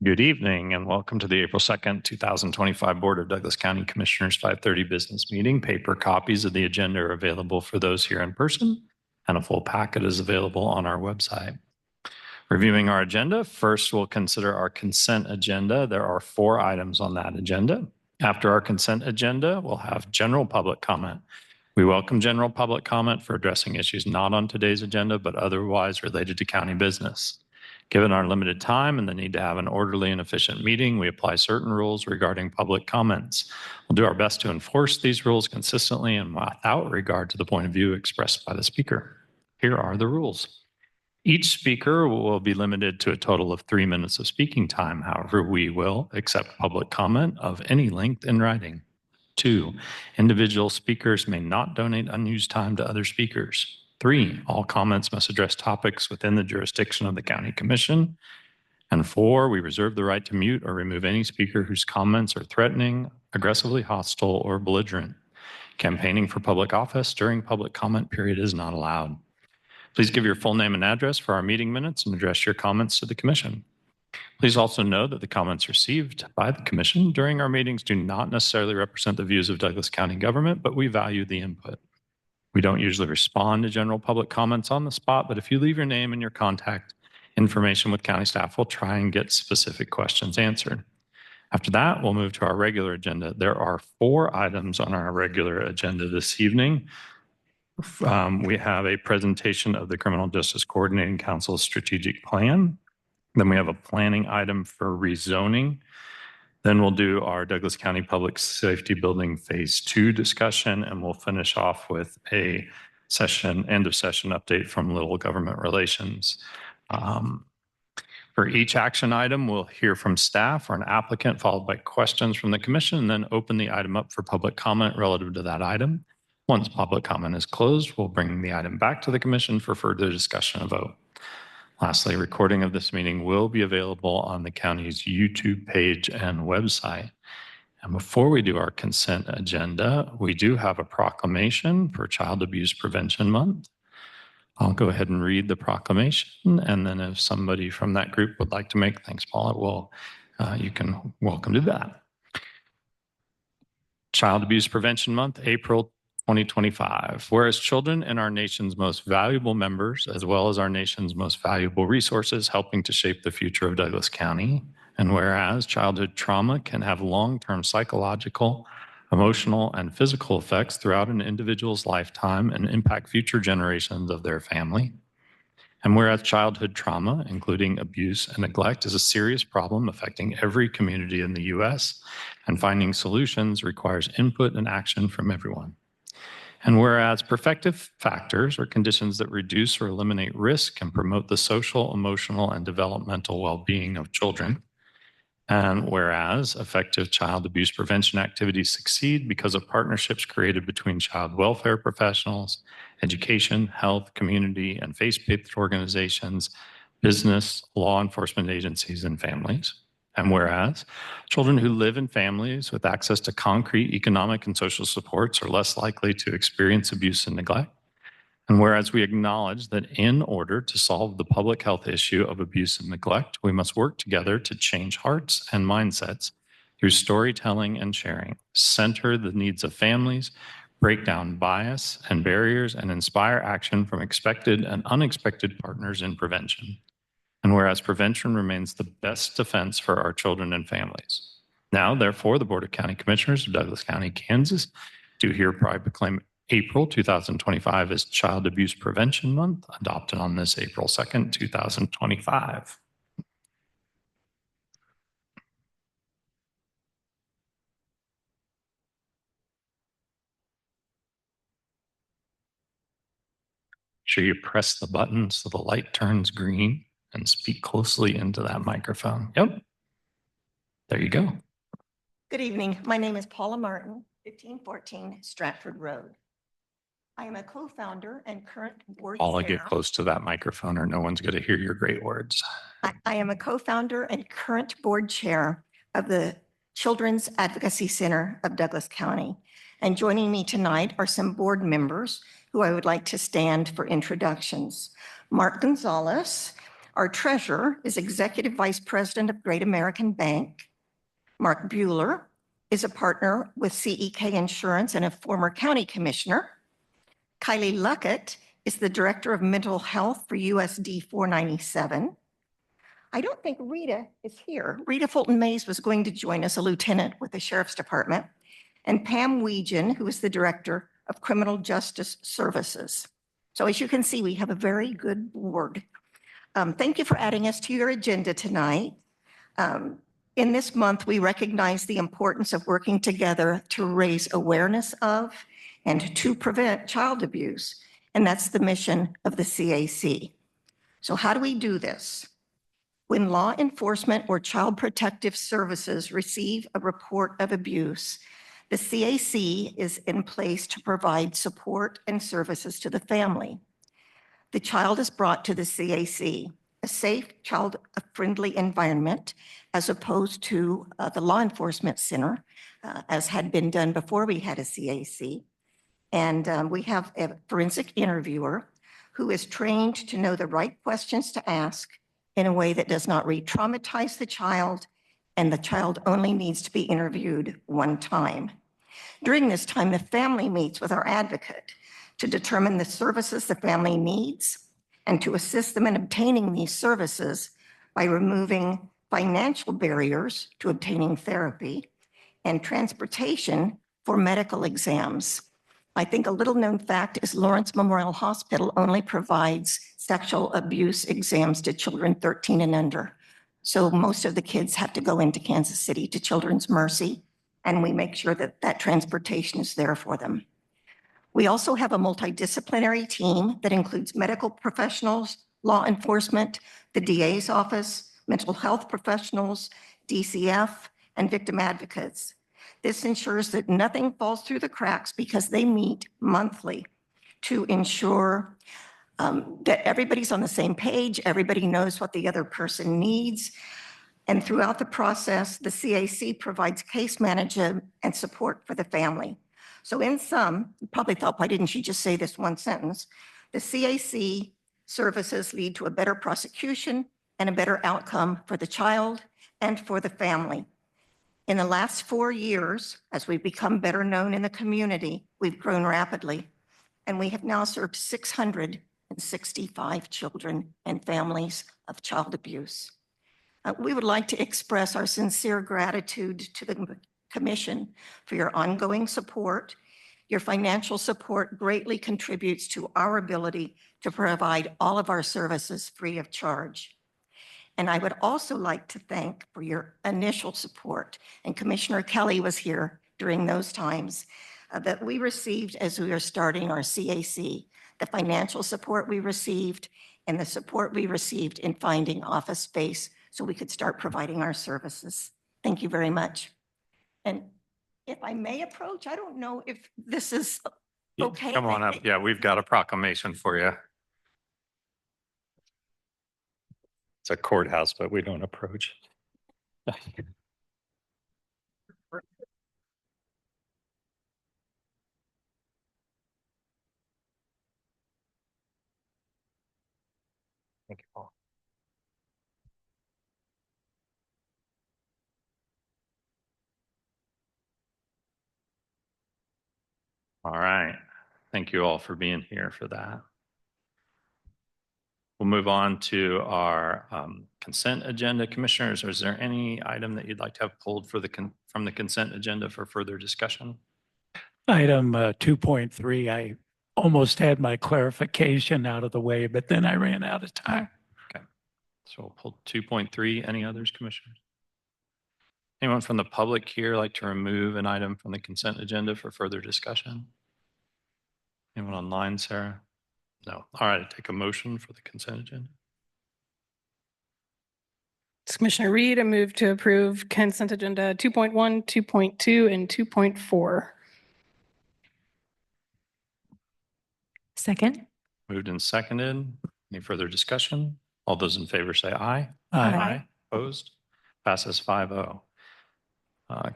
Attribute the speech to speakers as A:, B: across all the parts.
A: Good evening and welcome to the April 2nd, 2025 Board of Douglas County Commissioners 5:30 business meeting. Paper copies of the agenda are available for those here in person, and a full packet is available on our website. Reviewing our agenda, first we'll consider our consent agenda. There are 4 items on that agenda. After our consent agenda, we'll have general public comment. We welcome general public comment for addressing issues not on today's agenda, but otherwise related to county business. Given our limited time and the need to have an orderly and efficient meeting, we apply certain rules regarding public comments. We'll do our best to enforce these rules consistently and without regard to the point of view expressed by the speaker. Here are the rules. Each speaker will be limited to a total of 3 minutes of speaking time. However, we will accept public comment of any length in writing. 2, individual speakers may not donate unused time to other speakers. 3, all comments must address topics within the jurisdiction of the County Commission. And 4, we reserve the right to mute or remove any speaker whose comments are threatening, aggressively hostile, or belligerent. Campaigning for public office during public comment period is not allowed. Please give your full name and address for our meeting minutes and address your comments to the Commission. Please also know that the comments received by the Commission during our meetings do not necessarily represent the views of Douglas County government, but we value the input. We don't usually respond to general public comments on the spot, but if you leave your name and your contact information with county staff, we'll try and get specific questions answered. After that, we'll move to our regular agenda. There are 4 items on our regular agenda this evening. We have a presentation of the Criminal Justice Coordinating Council's strategic plan. Then we have a planning item for rezoning. Then we'll do our Douglas County Public Safety Building Phase 2 discussion, and we'll finish off with a end of session update from Little Government Relations. For each action item, we'll hear from staff or an applicant, followed by questions from the Commission, and then open the item up for public comment relative to that item. Once public comment is closed, we'll bring the item back to the Commission for further discussion and vote. Lastly, a recording of this meeting will be available on the county's YouTube page and website. And before we do our consent agenda, we do have a proclamation for Child Abuse Prevention Month. I'll go ahead and read the proclamation, and then if somebody from that group would like to make, thanks, Paula, you can welcome to that. Child Abuse Prevention Month, April 2025. Whereas children and our nation's most valuable members, as well as our nation's most valuable resources, helping to shape the future of Douglas County. And whereas childhood trauma can have long-term psychological, emotional, and physical effects throughout an individual's lifetime and impact future generations of their family. And whereas childhood trauma, including abuse and neglect, is a serious problem affecting every community in the U.S., and finding solutions requires input and action from everyone. And whereas protective factors or conditions that reduce or eliminate risk and promote the social, emotional, and developmental well-being of children. And whereas effective child abuse prevention activities succeed because of partnerships created between child welfare professionals, education, health, community, and faith-based organizations, business, law enforcement agencies, and families. And whereas children who live in families with access to concrete economic and social supports are less likely to experience abuse and neglect. And whereas we acknowledge that in order to solve the public health issue of abuse and neglect, we must work together to change hearts and mindsets through storytelling and sharing, center the needs of families, break down bias and barriers, and inspire action from expected and unexpected partners in prevention. And whereas prevention remains the best defense for our children and families. Now, therefore, the Board of County Commissioners of Douglas County, Kansas, do hereby proclaim April 2025 as Child Abuse Prevention Month, adopted on this April 2nd, 2025. Sure you press the button so the light turns green and speak closely into that microphone. Yep. There you go.
B: Good evening. My name is Paula Martin, 1514 Stratford Road. I am a co-founder and current board
A: Paula,
B: chair.
A: get close to that microphone or no one's going to hear your great words.
B: I am a co-founder and current board chair of the Children's Advocacy Center of Douglas County. And joining me tonight are some board members who I would like to stand for introductions. Mark Gonzalez, Our treasurer is Executive Vice President of Great American Bank. Mark Bueller is a partner with CEK Insurance and a former county commissioner. Kylie Luckett is the Director of Mental Health for USD 497. I don't think Rita is here. Rita Fulton Mays was going to join us, a lieutenant with the Sheriff's Department. And Pam Weegan, who is the Director of Criminal Justice Services. So as you can see, we have a very good board. Thank you for adding us to your agenda tonight. In this month, we recognize the importance of working together to raise awareness of and to prevent child abuse. And that's the mission of the CAC. So how do we do this? When law enforcement or child protective services receive a report of abuse, the CAC is in place to provide support and services to the family. The child is brought to the CAC, a safe, child-friendly environment, as opposed to the law enforcement center, as had been done before we had a CAC. And we have a forensic interviewer who is trained to know the right questions to ask in a way that does not re-traumatize the child, and the child only needs to be interviewed one time. During this time, the family meets with our advocate to determine the services the family needs and to assist them in obtaining these services by removing financial barriers to obtaining therapy and transportation for medical exams. I think a little known fact is Lawrence Memorial Hospital only provides sexual abuse exams to children 13 and under. So most of the kids have to go into Kansas City to Children's Mercy, and we make sure that that transportation is there for them. We also have a multidisciplinary team that includes medical professionals, law enforcement, the DA's office, mental health professionals, DCF, and victim advocates. This ensures that nothing falls through the cracks because they meet monthly to ensure that everybody's on the same page, everybody knows what the other person needs. And throughout the process, the CAC provides case management and support for the family. So in sum, you probably thought, why didn't she just say this one sentence? The CAC services lead to a better prosecution and a better outcome for the child and for the family. In the last 4 years, as we've become better known in the community, we've grown rapidly, and we have now served 665 children and families of child abuse. We would like to express our sincere gratitude to the Commission for your ongoing support. Your financial support greatly contributes to our ability to provide all of our services free of charge. And I would also like to thank for your initial support, and Commissioner Kelly was here during those times, that we received as we were starting our CAC, the financial support we received and the support we received in finding office space so we could start providing our services. Thank you very much. And if I may approach, I don't know if this is okay.
A: Come on up. Yeah, we've got a proclamation for you. It's a courthouse, but we don't approach. Thank you, Paul. All right. Thank you all for being here for that. We'll move on to our consent agenda. Commissioners, is there any item that you'd like to have pulled for from the consent agenda for further discussion?
C: Item 2.3, I almost had my clarification out of the way, but then I ran out of time.
A: Okay. So we'll pull 2.3. Any others, Commissioners? Anyone from the public here like to remove an item from the consent agenda for further discussion? Anyone online, Sarah? No. All right, take a motion for the consent agenda.
D: It's Commissioner Reed, I move to approve consent agenda 2.1, 2.2, and 2.4.
E: Second.
A: Moved and seconded. Any further discussion? All those in favor say aye.
E: Aye.
A: Opposed? Passes 5-0.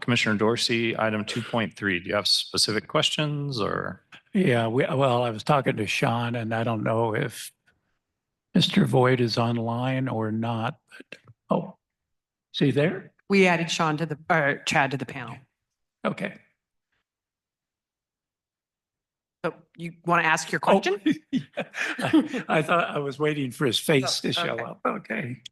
A: Commissioner Dorsey, item 2.3. Do you have specific questions or?
C: Yeah, well, I was talking to Sean, and I don't know if Mr. Voigt is online or not, but, oh, is he there?
E: We added Sean to the, Chad to the panel.
C: Okay.
E: So you want to ask your
C: Oh,
E: question?
C: yeah. I thought I was waiting for his face to show
E: okay.
C: up. Okay.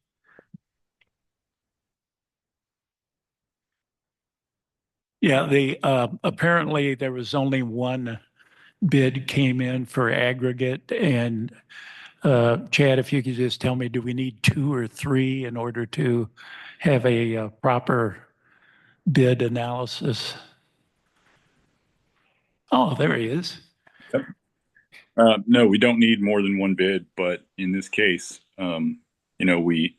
C: Yeah, apparently there was only one bid came in for aggregate and Chad, if you could just tell me, do we need 2 or 3 in order to have a proper bid analysis? Oh, there he is.
F: No, we don't need more than one bid, but in this case, in the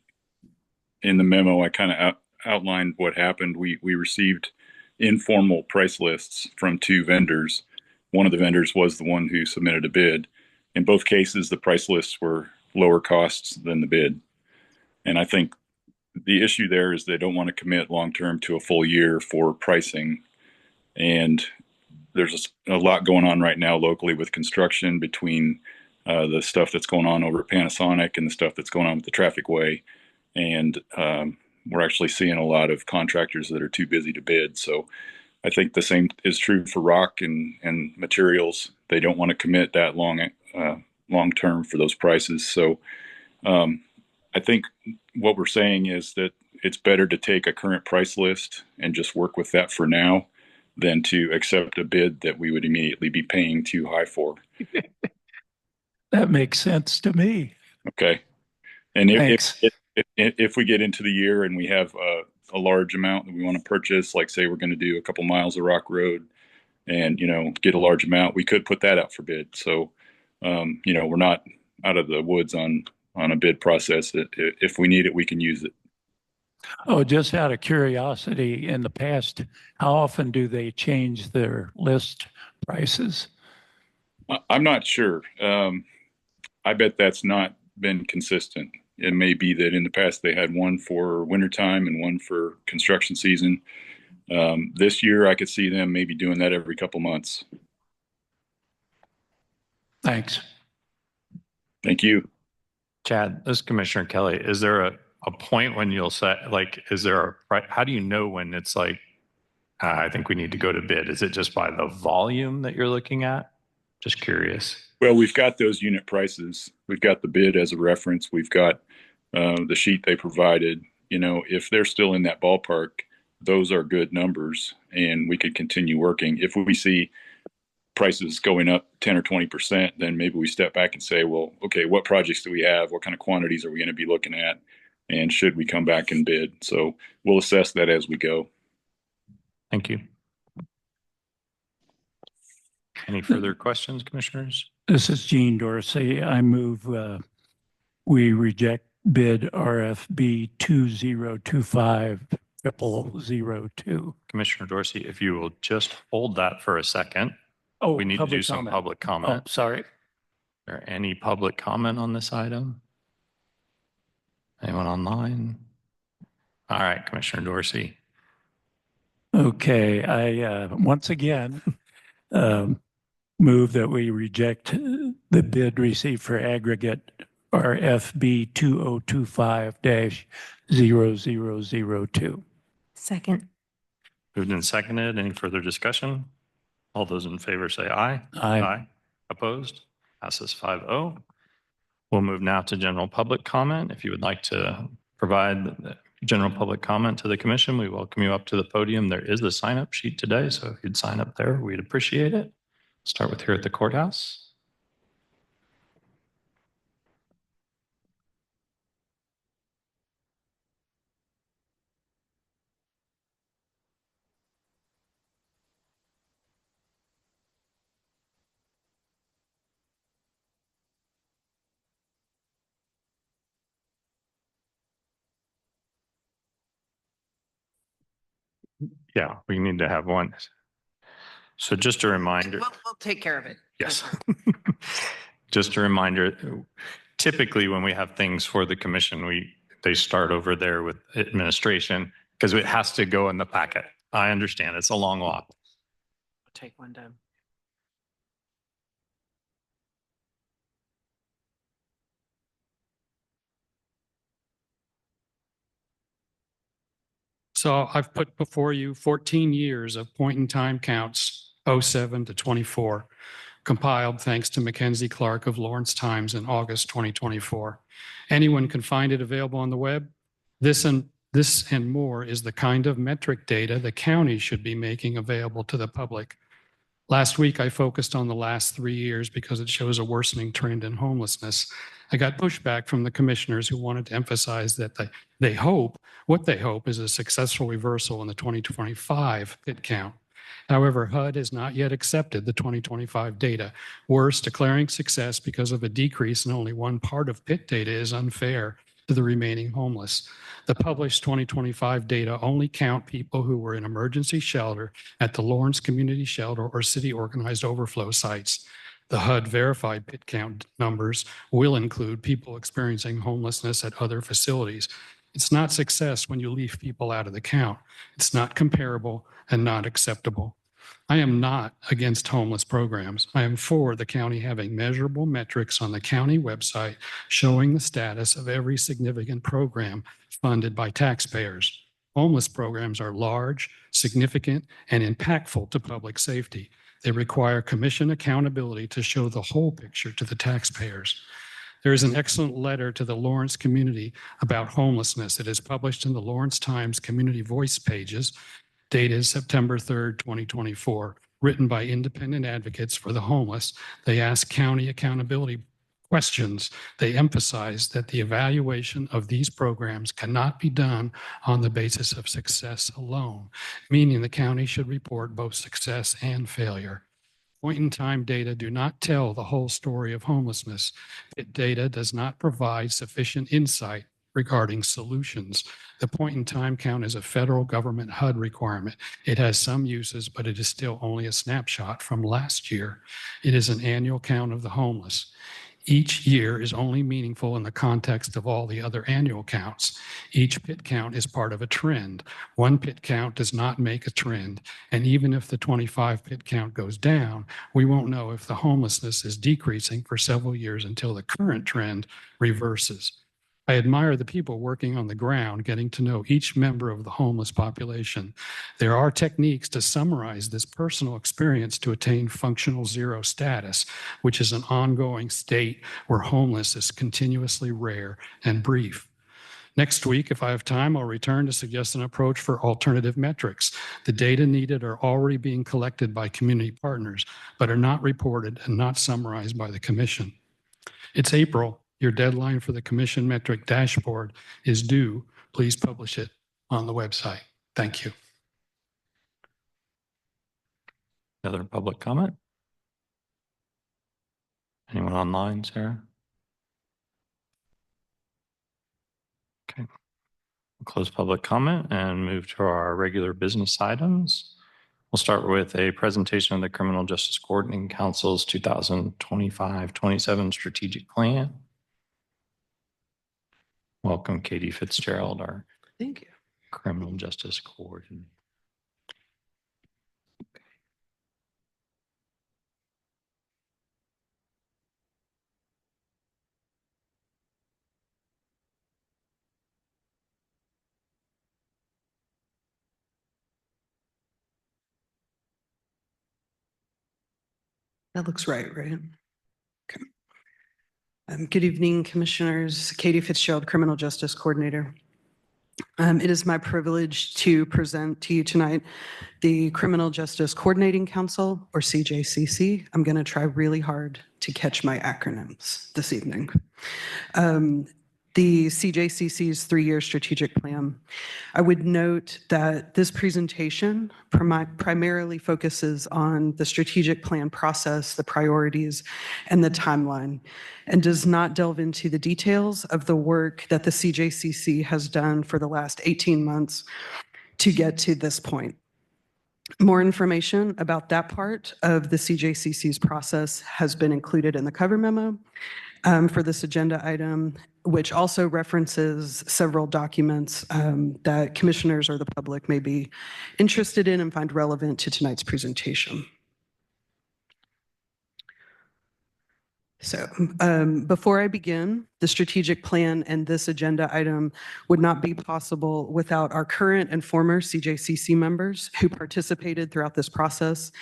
F: memo, I kind of outlined what happened. We received informal price lists from 2 vendors. One of the vendors was the one who submitted a bid. In both cases, the price lists were lower costs than the bid. And I think the issue there is they don't want to commit long-term to a full year for pricing. And there's a lot going on right now locally with construction between the stuff that's going on over at Panasonic and the stuff that's going on with the traffic way. And we're actually seeing a lot of contractors that are too busy to bid. So I think the same is true for rock and materials. They don't want to commit that long term for those prices. So I think what we're saying is that it's better to take a current price list and just work with that for now than to accept a bid that we would immediately be paying too high for.
C: That makes sense to me.
F: Okay. And
C: Thanks.
F: if we get into the year and we have a large amount that we want to purchase, like say we're going to do a couple miles of rock road and, get a large amount, we could put that out for bid. So, we're not out of the woods on a bid process. If we need it, we can use it.
C: Oh, just out of curiosity, in the past, how often do they change their list prices?
F: I'm not sure. I bet that's not been consistent. It may be that in the past they had one for wintertime and one for construction season. This year, I could see them maybe doing that every couple months.
C: Thanks.
F: Thank you.
A: Chad, this is Commissioner Kelly. Is there a point when you'll say, how do you know when it's like, I think we need to go to bid? Is it just by the volume that you're looking at? Just curious.
F: Well, we've got those unit prices. We've got the bid as a reference. We've got the sheet they provided. If they're still in that ballpark, those are good numbers and we could continue working. If we see prices going up 10 or 20%, then maybe we step back and say, well, okay, what projects do we have? What kind of quantities are we going to be looking at? And should we come back and bid? So we'll assess that as we go.
A: Thank you. Any further questions, commissioners?
C: This is Gene Dorsey. I move we reject bid RFB 2025-0002.
A: Commissioner Dorsey, if you will just hold that for a second.
C: Oh,
A: We need to do
C: public
A: some
C: comment.
A: public
C: Oh,
A: comment.
C: sorry.
A: Is there any public comment on this item? Anyone online? All right, Commissioner Dorsey.
C: Okay, I once again move that we reject the bid received for aggregate RFB 2025-0002.
G: Second.
A: Moved and seconded. Any further discussion? All those in favor say aye.
C: Aye.
A: Opposed? Passes 5-0. We'll move now to general public comment. If you would like to provide general public comment to the commission, we welcome you up to the podium. There is a sign-up sheet today, so if you'd sign up there, we'd appreciate it. Start with here at the courthouse. Yeah, we need to have one. So just a reminder.
E: We'll take care of it.
A: Yes. Just a reminder, typically when we have things for the commission, they start over there with administration because it has to go in the packet. I understand it's a long walk.
E: We'll take one down.
G: So I've put before you 14 years of point-in-time counts, 07 to 24, compiled thanks to Mackenzie Clark of Lawrence Times in August 2024. Anyone can find it available on the web. This and more is the kind of metric data the county should be making available to the public. Last week, I focused on the last 3 years because it shows a worsening trend in homelessness. I got pushback from the commissioners who wanted to emphasize that what they hope is a successful reversal in the 2025 PIT count. However, HUD has not yet accepted the 2025 data. Worse, declaring success because of a decrease in only one part of PIT data is unfair to the remaining homeless. The published 2025 data only count people who were in emergency shelter at the Lawrence Community Shelter or city organized overflow sites. The HUD verified PIT count numbers will include people experiencing homelessness at other facilities. It's not success when you leave people out of the count. It's not comparable and not acceptable. I am not against homeless programs. I am for the county having measurable metrics on the county website showing the status of every significant program funded by taxpayers. Homeless programs are large, significant, and impactful to public safety. They require commission accountability to show the whole picture to the taxpayers. There is an excellent letter to the Lawrence community about homelessness. It is published in the Lawrence Times Community Voice pages, dated September 3rd, 2024, written by independent advocates for the homeless. They ask county accountability questions. They emphasize that the evaluation of these programs cannot be done on the basis of success alone, meaning the county should report both success and failure. Point-in-time data do not tell the whole story of homelessness. PIT data does not provide sufficient insight regarding solutions. The point-in-time count is a federal government HUD requirement. It has some uses, but it is still only a snapshot from last year. It is an annual count of the homeless. Each year is only meaningful in the context of all the other annual counts. Each PIT count is part of a trend. One PIT count does not make a trend. And even if the 25 PIT count goes down, we won't know if the homelessness is decreasing for several years until the current trend reverses. I admire the people working on the ground, getting to know each member of the homeless population. There are techniques to summarize this personal experience to attain functional zero status, which is an ongoing state where homelessness is continuously rare and brief. Next week, if I have time, I'll return to suggest an approach for alternative metrics. The data needed are already being collected by community partners, but are not reported and not summarized by the Commission. It's April. Your deadline for the Commission metric dashboard is due. Please publish it on the website. Thank you.
A: Other public comment? Anyone online, Sarah? Okay. We'll close public comment and move to our regular business items. We'll start with a presentation of the Criminal Justice Coordinating Council's 2025-27 strategic plan. Welcome, Katie Fitzgerald, our
E: Thank you.
A: Criminal Justice Coordinator.
E: That looks right? Okay. Good evening, Commissioners. Katie Fitzgerald, Criminal Justice Coordinator. It is my privilege to present to you tonight the Criminal Justice Coordinating Council, or CJCC. I'm going to try really hard to catch my acronyms this evening. The CJCC's 3-year strategic plan. I would note that this presentation primarily focuses on the strategic plan process, the priorities, and the timeline, and does not delve into the details of the work that the CJCC has done for the last 18 months to get to this point. More information about that part of the CJCC's process has been included in the cover memo for this agenda item, which also references several documents that commissioners or the public may be interested in and find relevant to tonight's presentation. So before I begin, the strategic plan and this agenda item would not be possible without our current and former CJCC members who participated throughout this process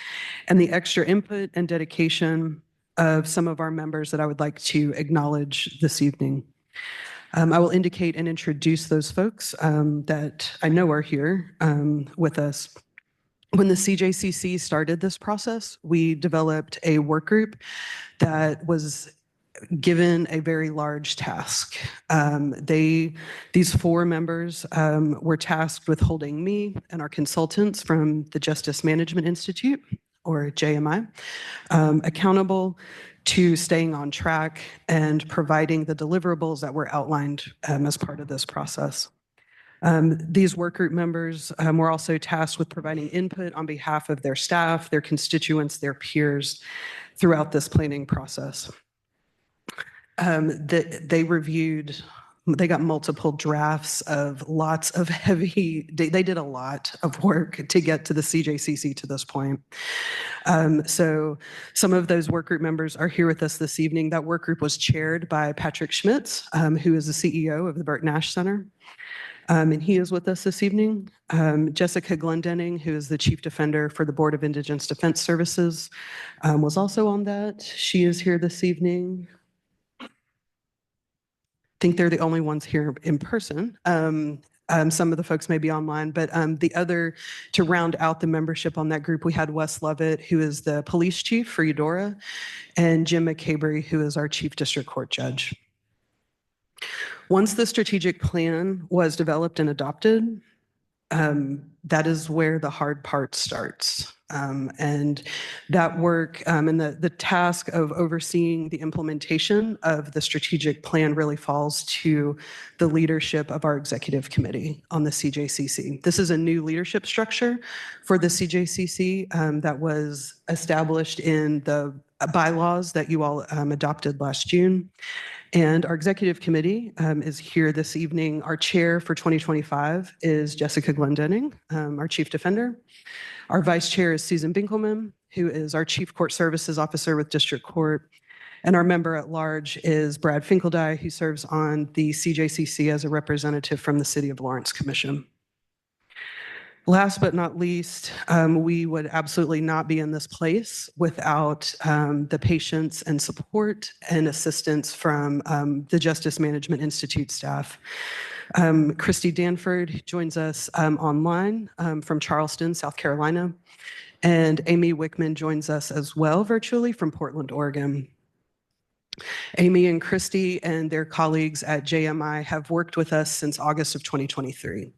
E: and the extra input and dedication of some of our members that I would like to acknowledge this evening. I will indicate and introduce those folks that I know are here with us. When the CJCC started this process, we developed a work group that was given a very large task. These 4 members were tasked with holding me and our consultants from the Justice Management Institute, or JMI, accountable to staying on track and providing the deliverables that were outlined as part of this process. These work group members were also tasked with providing input on behalf of their staff, their constituents, their peers throughout this planning process. They got multiple drafts of lots of they did a lot of work to get to the CJCC to this point. So some of those work group members are here with us this evening. That work group was chaired by Patrick Schmitz, who is the CEO of the Burt Nash Center. And he is with us this evening. Jessica Glendenning, who is the Chief Defender for the Board of Indigent Defense Services, was also on that. She is here this evening. I think they're the only ones here in person. Some of the folks may be online, but to round out the membership on that group, we had Wes Lovett, who is the police chief for Eudora, and Jim McCabery, who is our chief district court judge. Once the strategic plan was developed and adopted, that is where the hard part starts. And that work and the task of overseeing the implementation of the strategic plan really falls to the leadership of our executive committee on the CJCC. This is a new leadership structure for the CJCC that was established in the bylaws that you all adopted last June. And our executive committee is here this evening. Our chair for 2025 is Jessica Glendenning, our chief defender. Our vice chair is Susan Binkelman, who is our chief court services officer with district court. And our member at large is Brad Finkeldye, who serves on the CJCC as a representative from the City of Lawrence Commission. Last but not least, we would absolutely not be in this place without the patience and support and assistance from the Justice Management Institute staff. Christy Danford joins us online from Charleston, South Carolina, and Amy Wickman joins us as well virtually from Portland, Oregon. Amy and Christy and their colleagues at JMI have worked with us since August of 2023.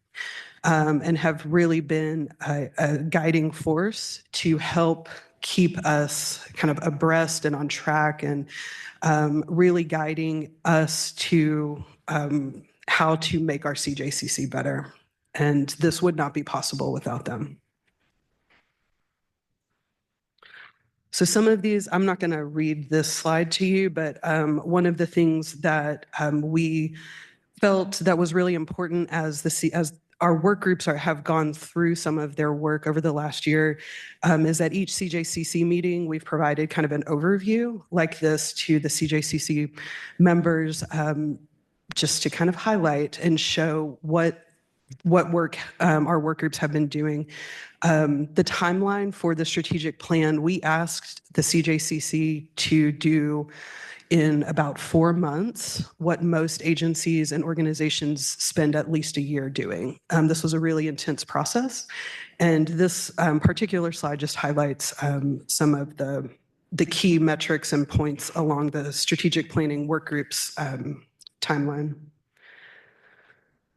E: And have really been a guiding force to help keep us kind of abreast and on track and really guiding us to how to make our CJCC better. And this would not be possible without them. So some of these, I'm not going to read this slide to you, but one of the things that we felt that was really important as our work groups have gone through some of their work over the last year is at each CJCC meeting, we've provided kind of an overview like this to the CJCC members just to kind of highlight and show what work our work groups have been doing. The timeline for the strategic plan, we asked the CJCC to do in about 4 months what most agencies and organizations spend at least a year doing. This was a really intense process. And this particular slide just highlights some of the key metrics and points along the strategic planning work group's timeline.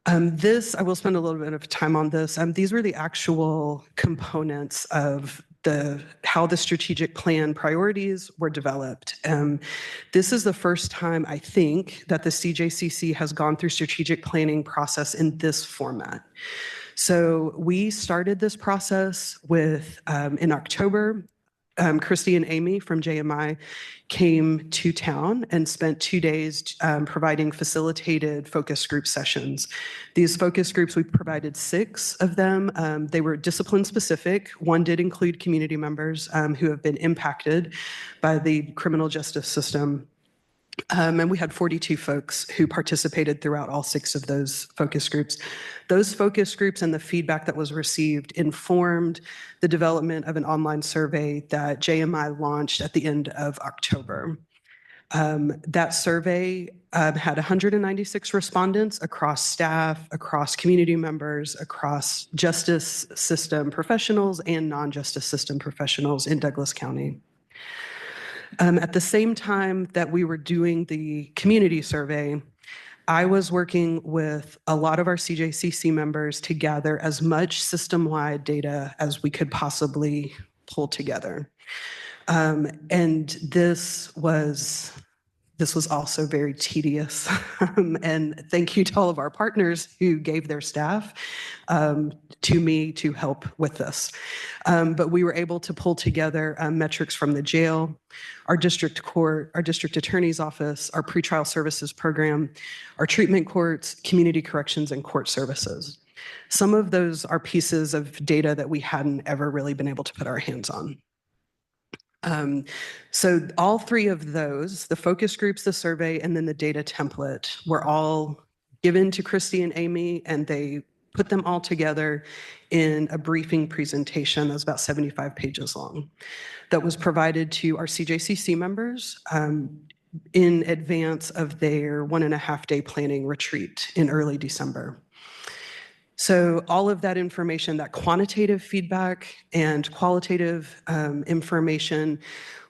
E: I will spend a little bit of time on this. These were the actual components of how the strategic plan priorities were developed. This is the first time, I think, that the CJCC has gone through strategic planning process in this format. So we started this process with, in October, Christy and Amy from JMI came to town and spent 2 days providing facilitated focus group sessions. These focus groups, we provided 6 of them. They were discipline specific. One did include community members who have been impacted by the criminal justice system. And we had 42 folks who participated throughout all 6 of those focus groups. Those focus groups and the feedback that was received informed the development of an online survey that JMI launched at the end of October. That survey had 196 respondents across staff, across community members, across justice system professionals and non-justice system professionals in Douglas County. At the same time that we were doing the community survey, I was working with a lot of our CJCC members to gather as much system-wide data as we could possibly pull together. And this was also very tedious. And thank you to all of our partners who gave their staff to me to help with this. But we were able to pull together metrics from the jail, our district court, our district attorney's office, our pretrial services program, our treatment courts, community corrections, and court services. Some of those are pieces of data that we hadn't ever really been able to put our hands on. So all 3 of those, the focus groups, the survey, and then the data template, were all given to Christy and Amy, and they put them all together in a briefing presentation that was about 75 pages long that was provided to our CJCC members in advance of their 1.5-day planning retreat in early December. So all of that information, that quantitative feedback and qualitative information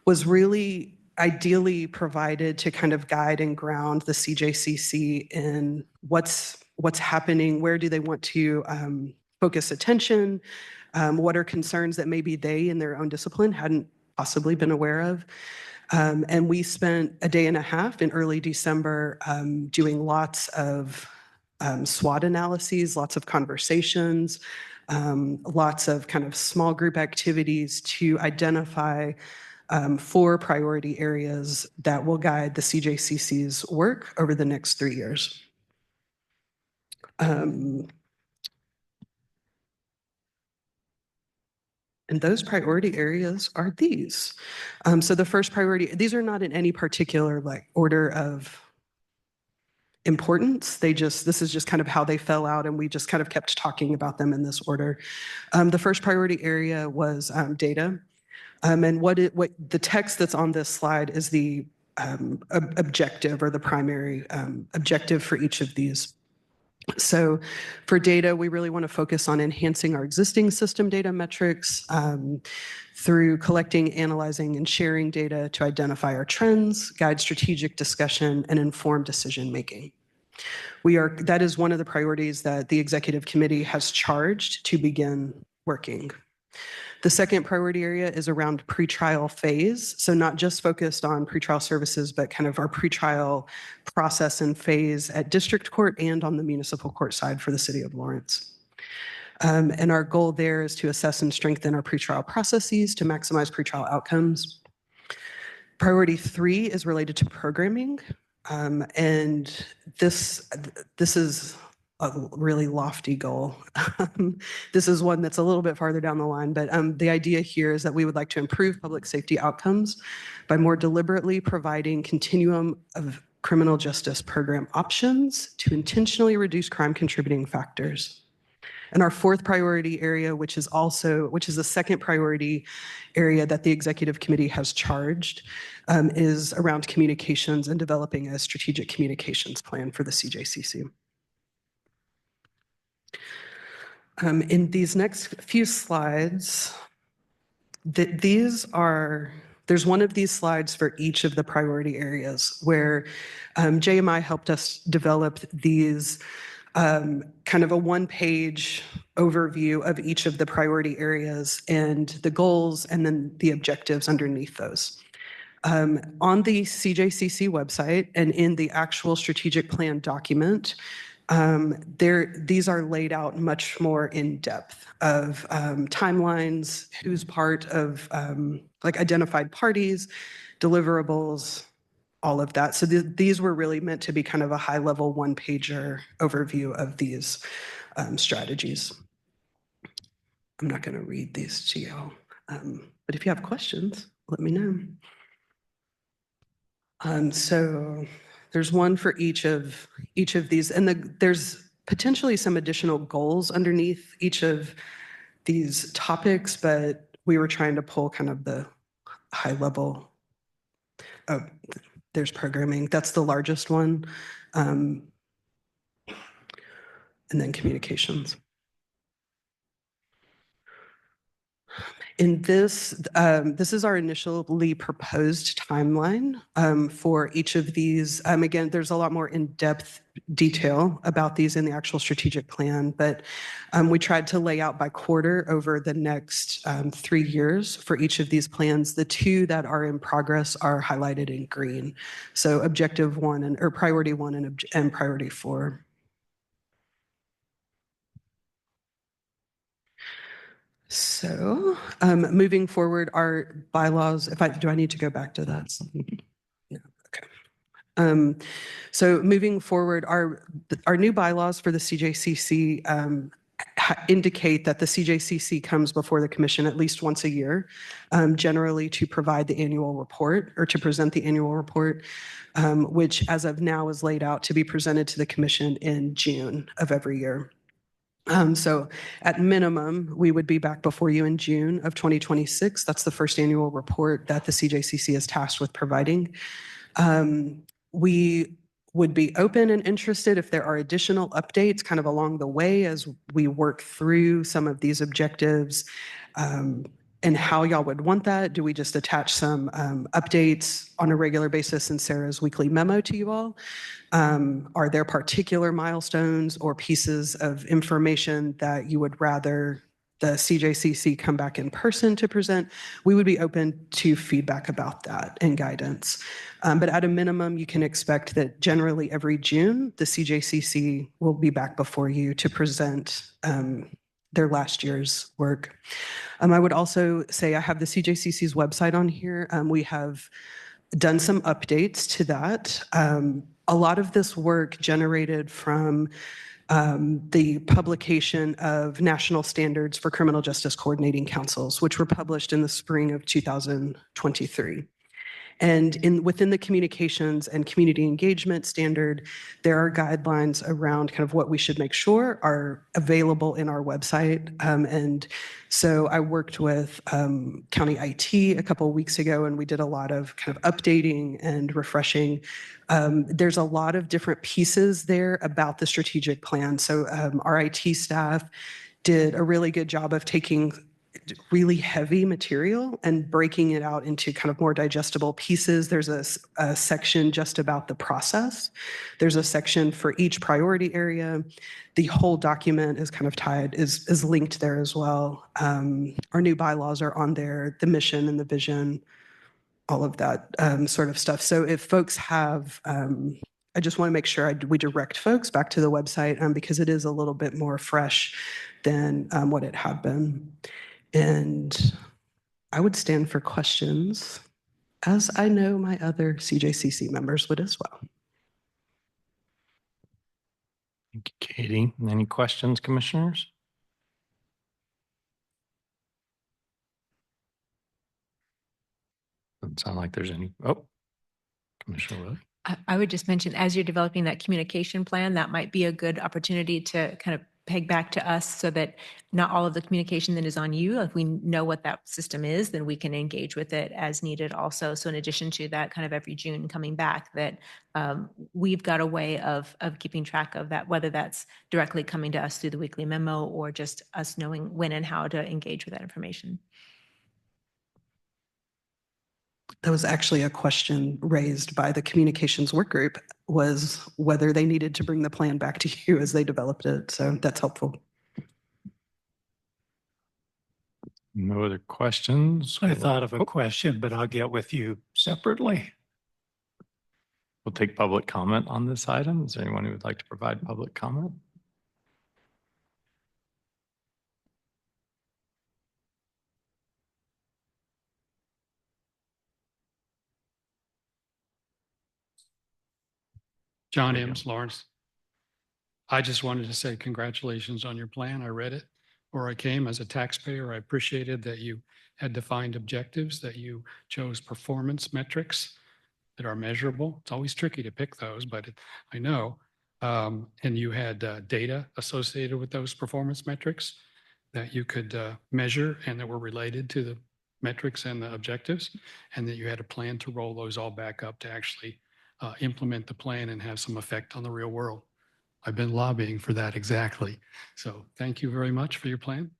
E: was really ideally provided to kind of guide and ground the CJCC in what's happening, where do they want to focus attention, what are concerns that maybe they in their own discipline hadn't possibly been aware of. And we spent a day and a half in early December doing lots of SWOT analyses, lots of conversations, lots of kind of small group activities to identify 4 priority areas that will guide the CJCC's work over the next 3 years. And those priority areas are these. So the first priority, these are not in any particular order of importance. This is just kind of how they fell out, and we just kind of kept talking about them in this order. The first priority area was data. And what the text that's on this slide is the objective, or the primary objective for each of these. So for data, we really want to focus on enhancing our existing system data metrics through collecting, analyzing, and sharing data to identify our trends, guide strategic discussion, and inform decision-making. That is one of the priorities that the executive committee has charged to begin working. The second priority area is around pretrial phase. So not just focused on pretrial services, but kind of our pretrial process and phase at district court and on the municipal court side for the city of Lawrence. And our goal there is to assess and strengthen our pretrial processes to maximize pretrial outcomes. Priority 3 is related to programming. And this is a really lofty goal. This is one that's a little bit farther down the line, but the idea here is that we would like to improve public safety outcomes by more deliberately providing continuum of criminal justice program options to intentionally reduce crime contributing factors. And our 4th priority area, which is the second priority area that the executive committee has charged, is around communications and developing a strategic communications plan for the CJCC. In these next few slides, there's one of these slides for each of the priority areas where JMI helped us develop these kind of a 1-page overview of each of the priority areas and the goals and then the objectives underneath those. On the CJCC website and in the actual strategic plan document, these are laid out much more in depth of timelines, who's part of identified parties, deliverables, all of that. So these were really meant to be kind of a high-level 1-pager overview of these strategies. I'm not going to read these to you, but if you have questions, let me know. So there's one for each of these, and there's potentially some additional goals underneath each of these topics, but we were trying to pull kind of the high level. Oh, there's programming. That's the largest one. And then communications. In this, this is our initially proposed timeline for each of these. Again, there's a lot more in-depth detail about these in the actual strategic plan, but we tried to lay out by quarter over the next 3 years for each of these plans. The 2 that are in progress are highlighted in green. So objective 1 or priority 1 and priority 4. So moving forward, our bylaws, do I need to go back to that? No, okay. So moving forward, our new bylaws for the CJCC indicate that the CJCC comes before the commission at least once a year, generally to provide the annual report or to present the annual report, which as of now is laid out to be presented to the commission in June of every year. So at minimum, we would be back before you in June of 2026. That's the first annual report that the CJCC is tasked with providing. We would be open and interested if there are additional updates kind of along the way as we work through some of these objectives, and how y'all would want that. Do we just attach some updates on a regular basis in Sarah's weekly memo to you all? Are there particular milestones or pieces of information that you would rather the CJCC come back in person to present? We would be open to feedback about that and guidance. But at a minimum, you can expect that generally every June, the CJCC will be back before you to present their last year's work. I would also say I have the CJCC's website on here. We have done some updates to that. A lot of this work generated from the publication of national standards for criminal justice coordinating councils, which were published in the spring of 2023. And within the communications and community engagement standard, there are guidelines around kind of what we should make sure are available in our website. And so I worked with County IT a couple of weeks ago, and we did a lot of kind of updating and refreshing. There's a lot of different pieces there about the strategic plan. So our IT staff did a really good job of taking really heavy material and breaking it out into kind of more digestible pieces. There's a section just about the process. There's a section for each priority area. The whole document is kind of is linked there as well. Our new bylaws are on there, the mission and the vision, all of that sort of stuff. So if folks have, I just want to make sure we direct folks back to the website because it is a little bit more fresh than what it had been. And I would stand for questions, as I know my other CJCC members would as well.
A: Thank you, Katie. Any questions, commissioners? Doesn't sound like there's any. Oh, Commissioner Willie.
H: I would just mention, as you're developing that communication plan, that might be a good opportunity to kind of peg back to us so that not all of the communication then is on you. If we know what that system is, then we can engage with it as needed also. So in addition to that kind of every June coming back, that we've got a way of keeping track of that, whether that's directly coming to us through the weekly memo or just us knowing when and how to engage with that information.
E: That was actually a question raised by the communications work group, was whether they needed to bring the plan back to you as they developed it. So that's helpful.
A: No other questions?
C: I thought of a question, but I'll get with you separately.
A: We'll take public comment on this item. Is there anyone who would like to provide public comment?
G: John Ems, Lawrence. I just wanted to say congratulations on your plan. I read it where I came as a taxpayer. I appreciated that you had defined objectives, that you chose performance metrics. that are measurable. It's always tricky to pick those, but I know. And you had data associated with those performance metrics that you could measure and that were related to the metrics and the objectives, and that you had a plan to roll those all back up to actually implement the plan and have some effect on the real world. I've been lobbying for that exactly. So thank you very much for your plan.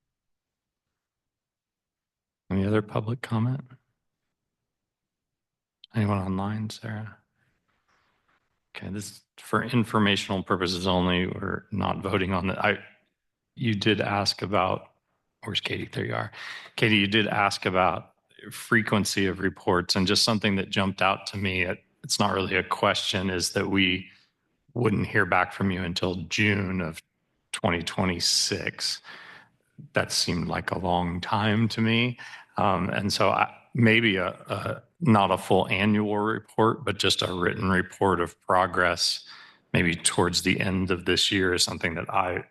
A: Any other public comment? Anyone online, Sarah? Okay, this for informational purposes only. We're not voting on that. You did ask about, where's Katie? There you are. Katie, you did ask about frequency of reports, and just something that jumped out to me, it's not really a question, is that we wouldn't hear back from you until June of 2026. That seemed like a long time to me. And so maybe not a full annual report, but just a written report of progress, maybe towards the end of this year, is something that I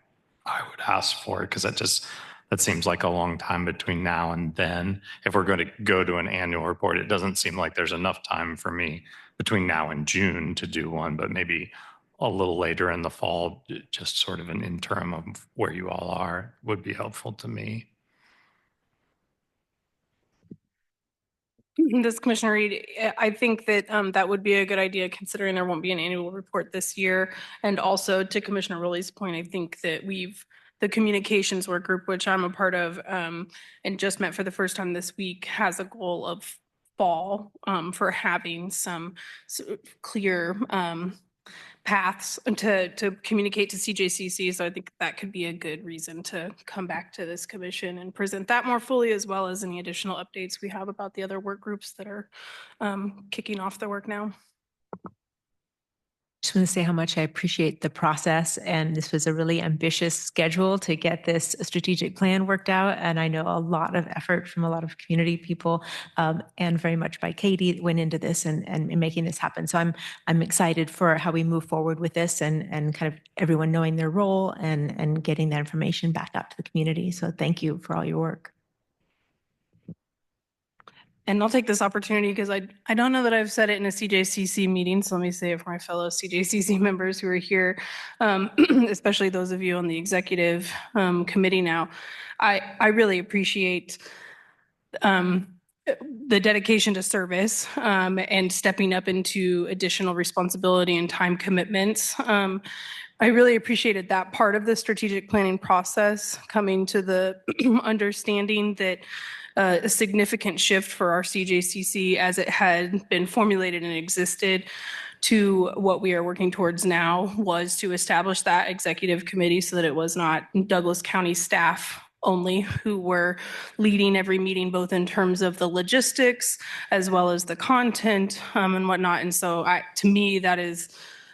A: would ask for, because that seems like a long time between now and then. If we're going to go to an annual report, it doesn't seem like there's enough time for me between now and June to do one, but maybe a little later in the fall, just sort of an interim of where you all are would be helpful to me.
D: This Commissioner Reed, I think that that would be a good idea, considering there won't be an annual report this year. And also to Commissioner Rowley's point, I think that the communications work group, which I'm a part of, and just met for the first time this week, has a goal of fall for having some clear paths to communicate to CJCC. So I think that could be a good reason to come back to this commission and present that more fully, as well as any additional updates we have about the other work groups that are kicking off their work now.
H: Just want to say how much I appreciate the process, and this was a really ambitious schedule to get this strategic plan worked out. And I know a lot of effort from a lot of community people, and very much by Katie that went into this and making this happen. So I'm excited for how we move forward with this, and kind of everyone knowing their role and getting that information back out to the community. So thank you for all your work.
D: And I'll take this opportunity because I don't know that I've said it in a CJCC meeting, so let me say it for my fellow CJCC members who are here, especially those of you on the executive committee now. I really appreciate the dedication to service and stepping up into additional responsibility and time commitments. I really appreciated that part of the strategic planning process, coming to the understanding that a significant shift for our CJCC as it had been formulated and existed to what we are working towards now was to establish that executive committee so that it was not Douglas County staff only who were leading every meeting, both in terms of the logistics as well as the content and whatnot. And so to me, that is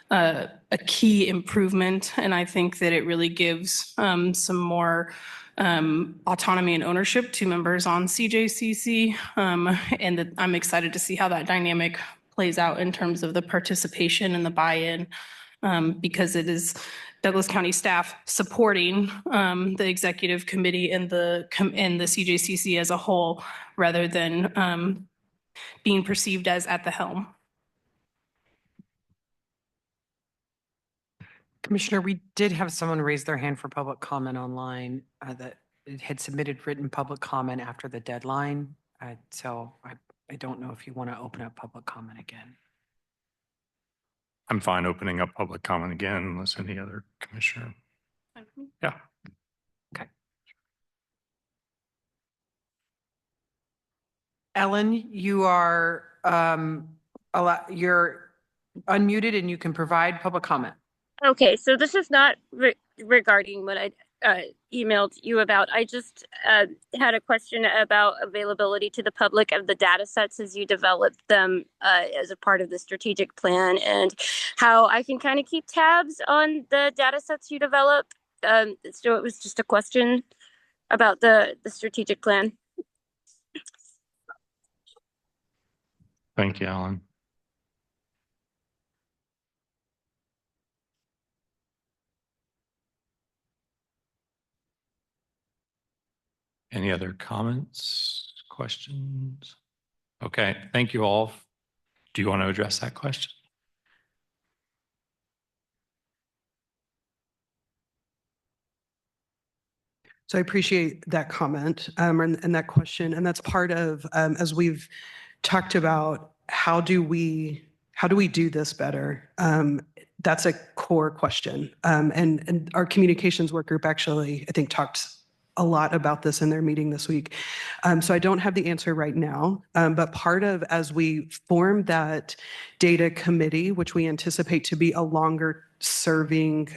D: a key improvement. And I think that it really gives some more autonomy and ownership to members on CJCC. And that I'm excited to see how that dynamic plays out in terms of the participation and the buy-in, because it is Douglas County staff supporting the executive committee and the CJCC as a whole, rather than being perceived as at the helm.
I: Commissioner, we did have someone raise their hand for public comment online that had submitted written public comment after the deadline. So I don't know if you want to open up public comment again.
A: I'm fine opening up public comment again unless any other commissioner. Yeah.
I: Okay. Ellen, you are you're unmuted and you can provide public comment.
J: Okay, so this is not regarding what I emailed you about. I just had a question about availability to the public of the data sets as you develop them as a part of the strategic plan, and how I can kind of keep tabs on the data sets you develop. So it was just a question about the strategic plan.
A: Thank you, Alan. Any other comments, questions? Okay, thank you all Do you want to address that question?
E: So I appreciate that comment and that question. And that's part of, as we've talked about, how do we do this better? That's a core question. And our communications work group actually, I think, talked a lot about this in their meeting this week. So I don't have the answer right now, but part of, as we form that data committee, which we anticipate to be a longer serving,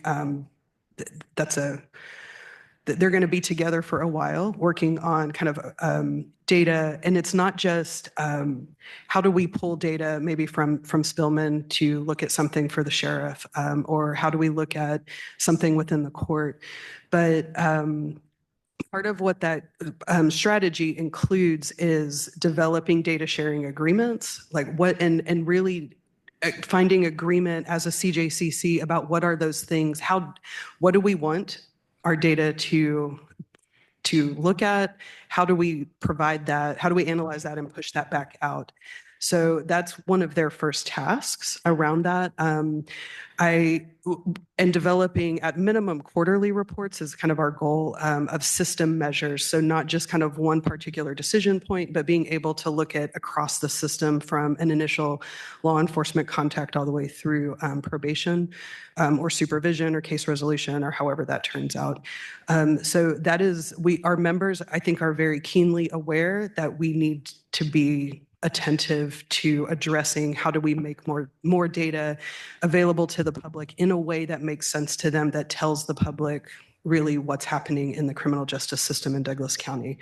E: they're going to be together for a while working on kind of data. And it's not just how do we pull data maybe from Spillman to look at something for the sheriff, or how do we look at something within the court. But part of what that strategy includes is developing data sharing agreements, like what, and really finding agreement as a CJCC about what are those things, what do we want our data to look at, how do we provide that, how do we analyze that and push that back out. So that's one of their first tasks around that. And developing at minimum quarterly reports is kind of our goal of system measures. So not just kind of one particular decision point, but being able to look at across the system from an initial law enforcement contact all the way through probation or supervision or case resolution or however that turns out. So that is, our members, I think, are very keenly aware that we need to be attentive to addressing how do we make more data available to the public in a way that makes sense to them, that tells the public really what's happening in the criminal justice system in Douglas County.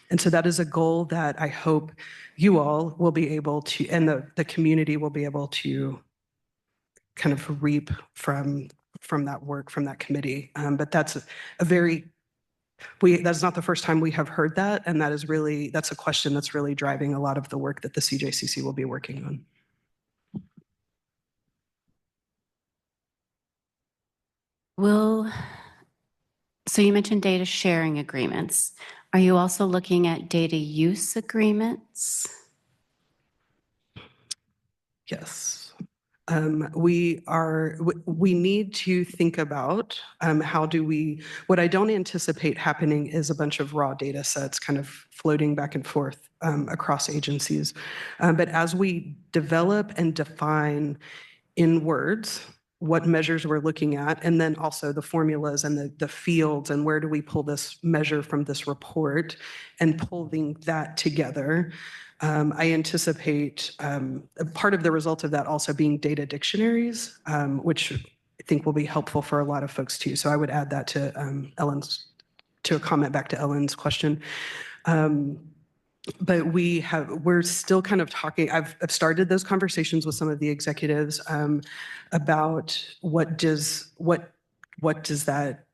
E: And so that is a goal that I hope you all will be able to, and the community will be able to kind of reap from that work, from that committee. But that's that's not the first time we have heard that, and that's a question that's really driving a lot of the work that the CJCC will be working on.
K: So you mentioned data sharing agreements. Are you also looking at data use agreements?
E: Yes. We need to think about what I don't anticipate happening is a bunch of raw data sets kind of floating back and forth across agencies. But as we develop and define in words what measures we're looking at, and then also the formulas and the fields and where do we pull this measure from this report and pulling that together, I anticipate part of the result of that also being data dictionaries, which I think will be helpful for a lot of folks too. So I would add that to a comment back to Ellen's question. But we're still kind of talking, I've started those conversations with some of the executives about what does that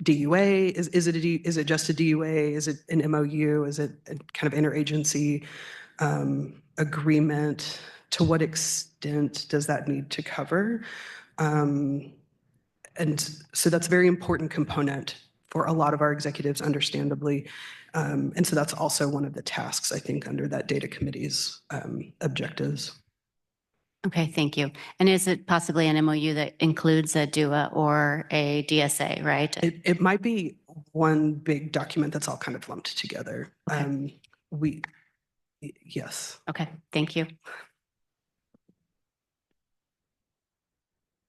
E: DUA, is it just a DUA? Is it an MOU? Is it a kind of interagency agreement? To what extent does that need to cover? And so that's a very important component for a lot of our executives, understandably. And so that's also one of the tasks, I think, under that data committee's objectives.
K: Okay, thank you. And is it possibly an MOU that includes a DUA or a DSA, right?
E: It might be one big document that's all kind of lumped together.
K: Okay.
E: Yes.
K: Okay, thank you.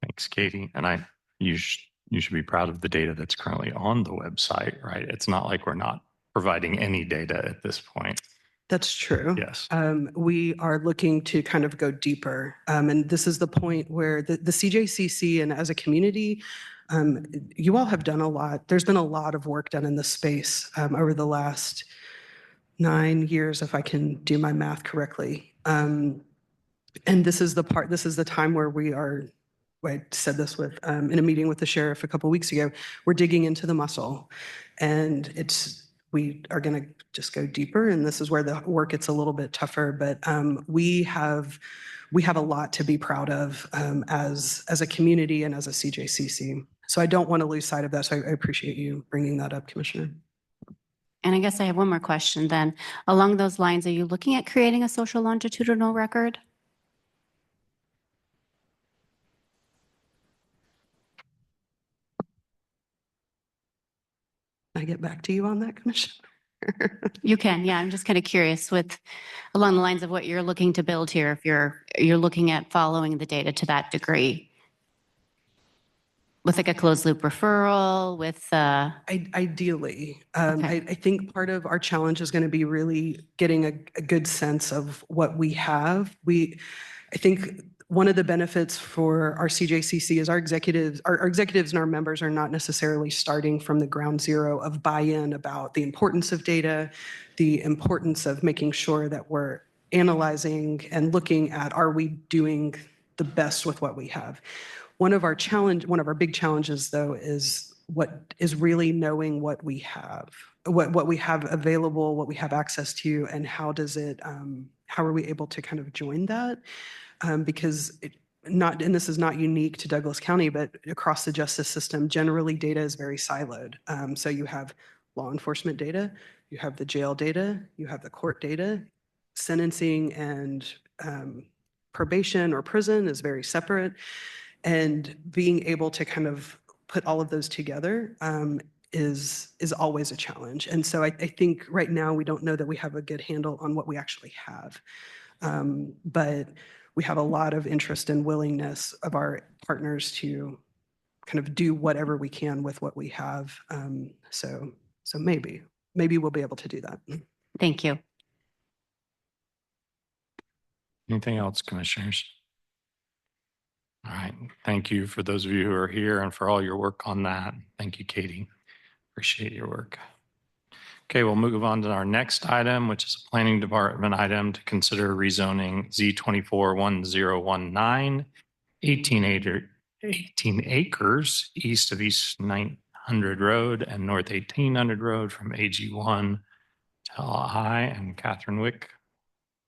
A: Thanks, Katie. And you should be proud of the data that's currently on the website, right? It's not like we're not providing any data at this point.
E: That's true.
A: Yes.
E: We are looking to kind of go deeper. And this is the point where the CJCC and as a community, you all have done a lot. There's been a lot of work done in this space over the last 9 years, if I can do my math correctly. And this is the time where I said this in a meeting with the sheriff a couple of weeks ago, we're digging into the muscle, and we are going to just go deeper, and this is where the work gets a little bit tougher, but we have a lot to be proud of as a community and as a CJCC. So I don't want to lose sight of that, so I appreciate you bringing that up, Commissioner.
K: And I guess I have one more question then. Along those lines, are you looking at creating a social longitudinal record?
E: Can I get back to you on that, Commissioner?
K: You can, yeah. I'm just kind of curious with, along the lines of what you're looking to build here, if you're looking at following the data to that degree. With like a closed loop referral, with,
E: Ideally,
K: Okay.
E: I think part of our challenge is going to be really getting a good sense of what we have. I think one of the benefits for our CJCC is our executives and our members are not necessarily starting from the ground zero of buy-in about the importance of data, the importance of making sure that we're analyzing and looking at, are we doing the best with what we have? One of our big challenges, though, is really knowing what we have, what we have available, what we have access to, and how are we able to kind of join that? Because and this is not unique to Douglas County, but across the justice system, generally data is very siloed. So you have law enforcement data, you have the jail data, you have the court data, sentencing and probation or prison is very separate. And being able to kind of put all of those together is always a challenge. And so I think right now we don't know that we have a good handle on what we actually have. But we have a lot of interest and willingness of our partners to kind of do whatever we can with what we have. So maybe we'll be able to do that.
K: thank you.
A: Anything else, commissioners? All right. Thank you for those of you who are here and for all your work on that. Thank you, Katie. Appreciate your work. Okay, we'll move on to our next item, which is a planning department item to consider rezoning Z241019, 18 acres east of East 900 Road and North 1800 Road from AG1 to LI. And Catherine Wick,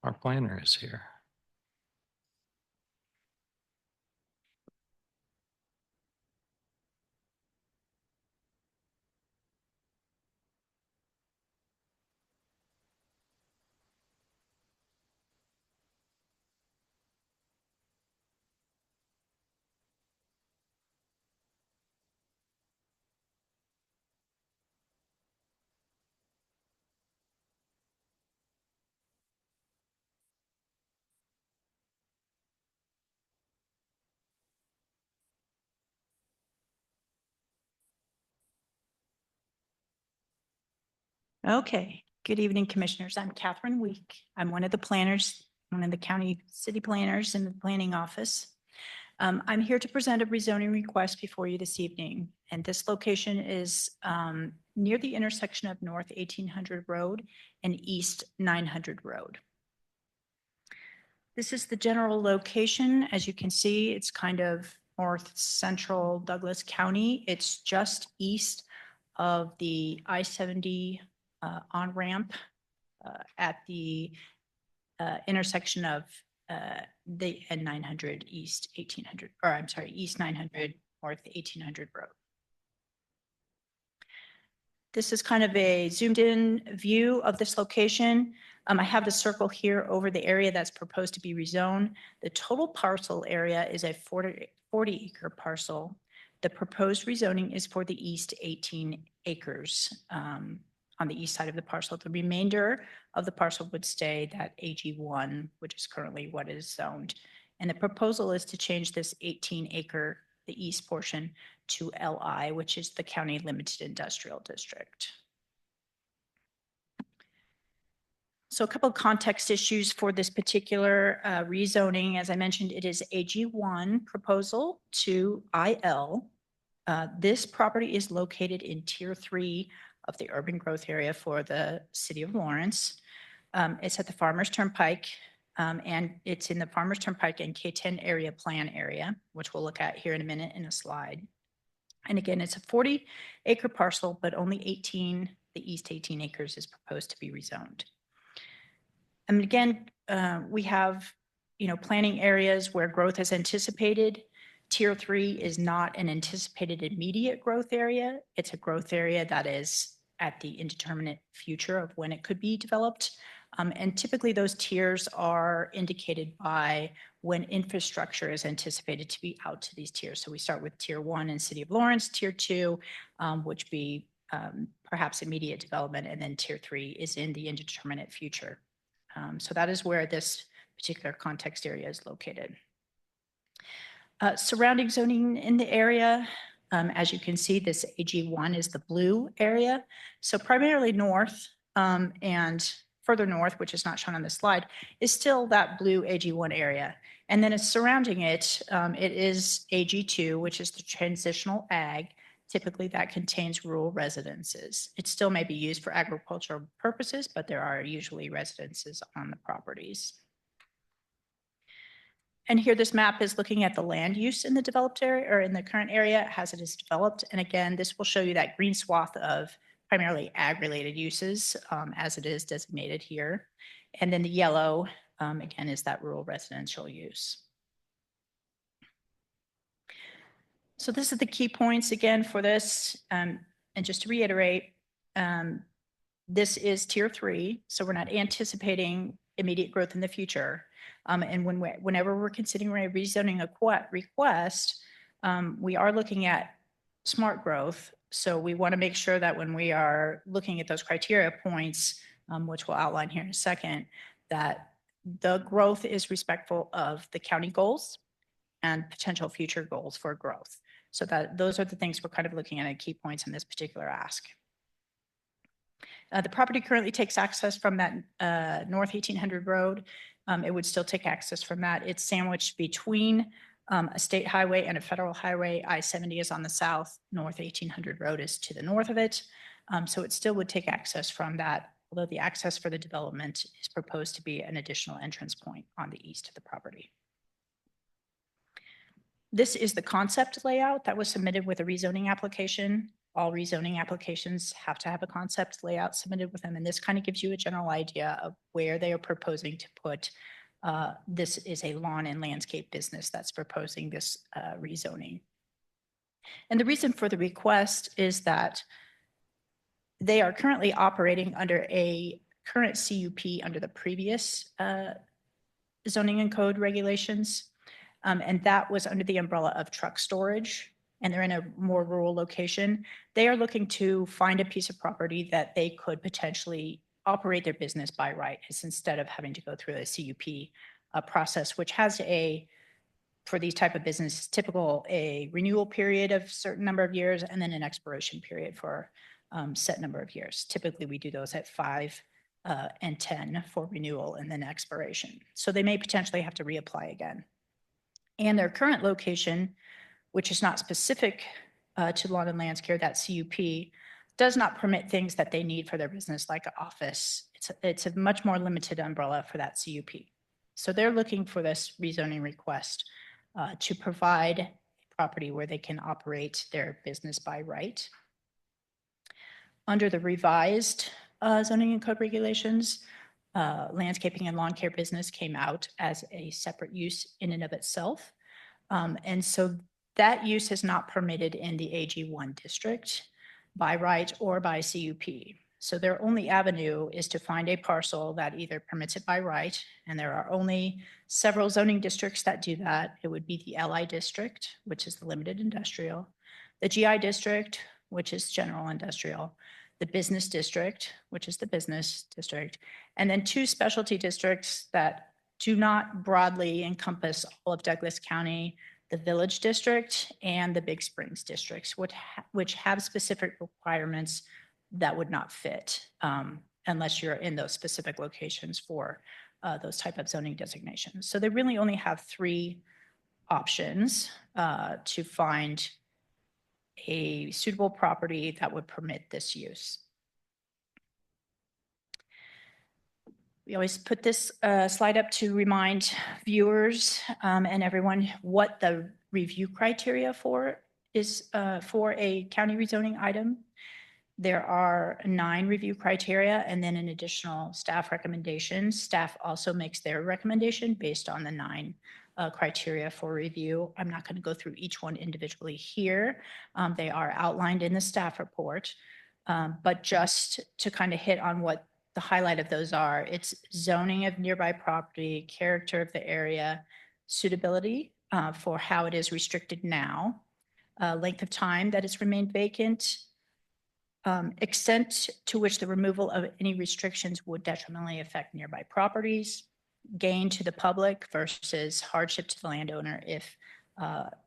A: our planner, is here.
L: Okay, good evening, Commissioners. I'm Catherine Week. I'm one of the planners, one of the county city planners in the planning office. I'm here to present a rezoning request before you this evening. And this location is near the intersection of North 1800 Road and East 900 Road. This is the general location. As you can see, it's kind of north central Douglas County. It's just east of the I-70 on-ramp at the intersection of the N900 East 1800, or I'm sorry, East 900 North 1800 Road. This is kind of a zoomed in view of this location. I have the circle here over the area that's proposed to be rezoned. The total parcel area is a 40 acre parcel. The proposed rezoning is for the east 18 acres on the east side of the parcel. The remainder of the parcel would stay that AG1, which is currently what is zoned. And the proposal is to change this 18 acre, the east portion, to LI, which is the County Limited Industrial District. So a couple of context issues for this particular rezoning. As I mentioned, it is AG1 proposal to IL. This property is located in Tier 3 of the urban growth area for the city of Lawrence. It's at the Farmers Turnpike, and it's in the Farmers Turnpike and K10 area plan area, which we'll look at here in a minute in a slide. And again, it's a 40 acre parcel, but only the east 18 acres is proposed to be rezoned. And again, we have, planning areas where growth is anticipated. Tier 3 is not an anticipated immediate growth area. It's a growth area that is at the indeterminate future of when it could be developed. And typically those tiers are indicated by when infrastructure is anticipated to be out to these tiers. So we start with Tier 1 in City of Lawrence, Tier 2, which be perhaps immediate development, and then tier 3 is in the indeterminate future. So that is where this particular context area is located. Surrounding zoning in the area, as you can see, this AG1 is the blue area. So primarily north and further north, which is not shown on this slide, is still that blue AG1 area. And then it's surrounding it, it is AG2, which is the transitional ag. Typically that contains rural residences. It still may be used for agricultural purposes, but there are usually residences on the properties. And here this map is looking at the land use in the developed area, or in the current area as it is developed. And again, this will show you that green swath of primarily ag-related uses as it is designated here. And then the yellow, again, is that rural residential use. So this is the key points again for this. And just to reiterate, this is tier 3. So we're not anticipating immediate growth in the future. And whenever we're considering a rezoning request, we are looking at smart growth. So we want to make sure that when we are looking at those criteria points, which we'll outline here in a second, that the growth is respectful of the county goals and potential future goals for growth. So that those are the things we're kind of looking at key points in this particular ask. The property currently takes access from that North 1800 road. It would still take access from that. It's sandwiched between a state highway and a federal highway. I-70 is on the south, North 1800 road is to the north of it. So it still would take access from that, although the access for the development is proposed to be an additional entrance point on the east of the property. This is the concept layout that was submitted with a rezoning application. All rezoning applications have to have a concept layout submitted with them, and this kind of gives you a general idea of where they are proposing to put. This is a lawn and landscape business that's proposing this rezoning. And the reason for the request is that they are currently operating under a current CUP under the previous zoning and code regulations. And that was under the umbrella of truck storage, and they're in a more rural location. They are looking to find a piece of property that they could potentially operate their business by right, instead of having to go through a CUP process, which has for these type of business, typical a renewal period of certain number of years, and then an expiration period for set number of years. Typically, we do those at 5 and 10 for renewal and then expiration. So they may potentially have to reapply again. And their current location, which is not specific to lawn and landscape, that CUP, does not permit things that they need for their business, like an office. It's a much more limited umbrella for that CUP. So they're looking for this rezoning request to provide a property where they can operate their business by right. Under the revised zoning and code regulations, landscaping and lawn care business came out as a separate use in and of itself. And so that use is not permitted in the AG1 district by right or by CUP. So their only avenue is to find a parcel that either permits it by right, and there are only several zoning districts that do that. It would be the LI district, which is the limited industrial, the GI district, which is general industrial, the business district, which is the business district, and then 2 specialty districts that do not broadly encompass all of Douglas County, the Village District and the Big Springs districts, which have specific requirements that would not fit unless you're in those specific locations for those type of zoning designations. So they really only have 3 options to find a suitable property that would permit this use. We always put this slide up to remind viewers and everyone what the review criteria is for a county rezoning item. There are 9 review criteria and then an additional staff recommendation. Staff also makes their recommendation based on the 9 criteria for review. I'm not going to go through each one individually here. They are outlined in the staff report, but just to kind of hit on what the highlight of those are, it's zoning of nearby property, character of the area, suitability for how it is restricted now, length of time that it's remained vacant, Extent to which the removal of any restrictions would detrimentally affect nearby properties, gain to the public versus hardship to the landowner if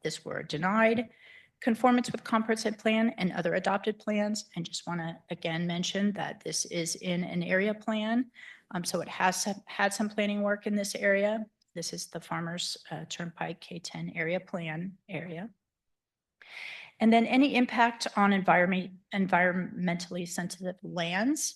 L: this were denied, conformance with comprehensive plan and other adopted plans. And just want to again mention that this is in an area plan. So it has had some planning work in this area. This is the Farmers Turnpike K10 area plan area. And then any impact on environmentally sensitive lands.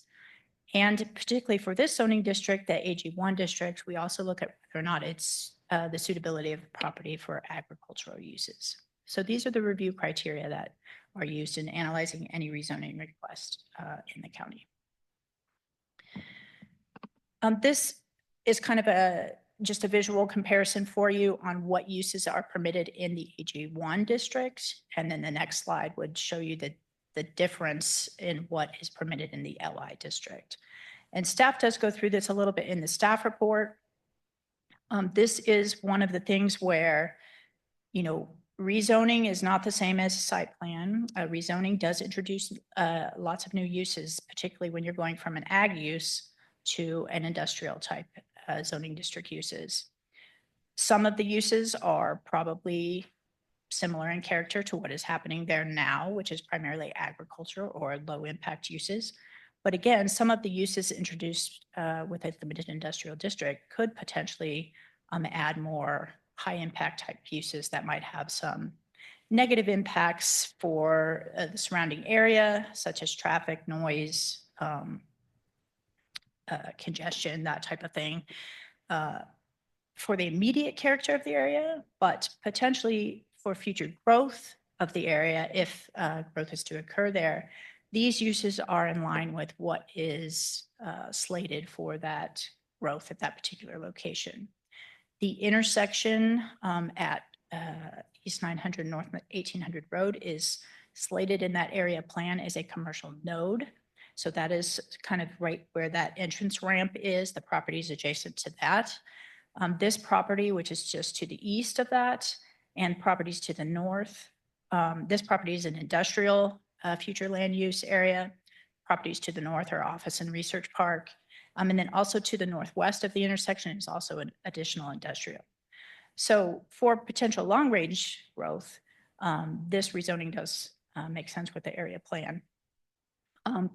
L: And particularly for this zoning district, the AG1 district, we also look at whether or not it's the suitability of the property for agricultural uses. So these are the review criteria that are used in analyzing any rezoning request in the county. This is kind of just a visual comparison for you on what uses are permitted in the AG1 district. And then the next slide would show you the difference in what is permitted in the LI district. And staff does go through this a little bit in the staff report. This is one of the things where, rezoning is not the same as a site plan. Rezoning does introduce lots of new uses, particularly when you're going from an ag use to an industrial type zoning district uses. Some of the uses are probably similar in character to what is happening there now, which is primarily agriculture or low impact uses. But again, some of the uses introduced with a limited industrial district could potentially add more high impact type uses that might have some negative impacts for the surrounding area, such as traffic, noise, congestion, that type of thing, for the immediate character of the area, but potentially for future growth of the area, if growth is to occur there. These uses are in line with what is slated for that growth at that particular location. The intersection at East 900 North 1800 Road is slated in that area plan as a commercial node. So that is kind of right where that entrance ramp is. The property is adjacent to that. This property, which is just to the east of that, and properties to the north. This property is an industrial future land use area. Properties to the north are office and research park. And then also to the northwest of the intersection is also an additional industrial. So for potential long range growth, this rezoning does make sense with the area plan.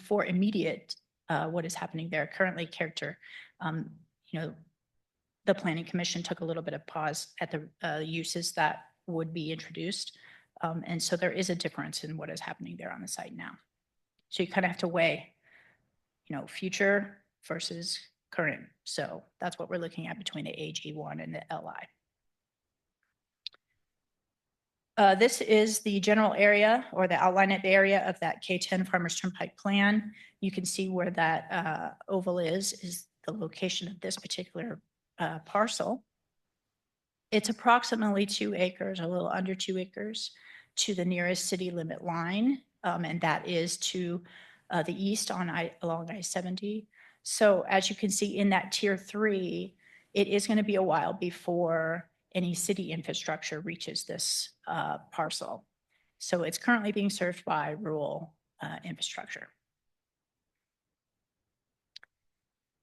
L: For immediate, what is happening there currently character, the Planning Commission took a little bit of pause at the uses that would be introduced. And so there is a difference in what is happening there on the site now. So you kind of have to weigh, future versus current. So that's what we're looking at between the AG1 and the LI. This is the general area or the outline of the area of that K10 Farmers Turnpike plan. You can see where that oval is the location of this particular parcel. It's approximately 2 acres, a little under 2 acres to the nearest city limit line. And that is to the east along I-70. So as you can see in that tier 3, it is going to be a while before any city infrastructure reaches this parcel. So it's currently being served by rural infrastructure.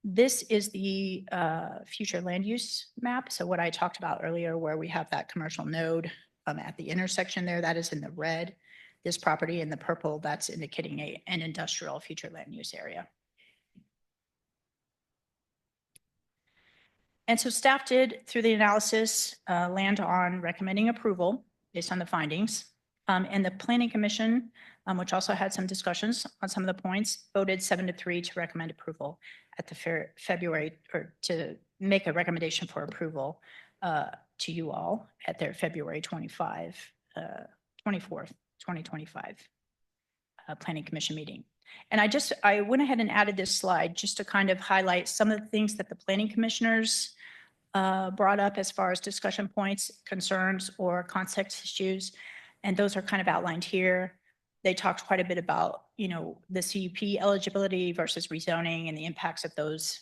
L: This is the future land use map. So what I talked about earlier, where we have that commercial node at the intersection there, that is in the red. This property in the purple, that's indicating an industrial future land use area. And so staff did, through the analysis, land on recommending approval based on the findings. And the Planning Commission, which also had some discussions on some of the points, voted 7-3 to recommend approval at the February, or to make a recommendation for approval to you all at their February 24th, 2025 Planning Commission meeting. And I went ahead and added this slide just to kind of highlight some of the things that the planning commissioners brought up as far as discussion points, concerns, or context issues. And those are kind of outlined here. They talked quite a bit about, the CUP eligibility versus rezoning and the impacts of those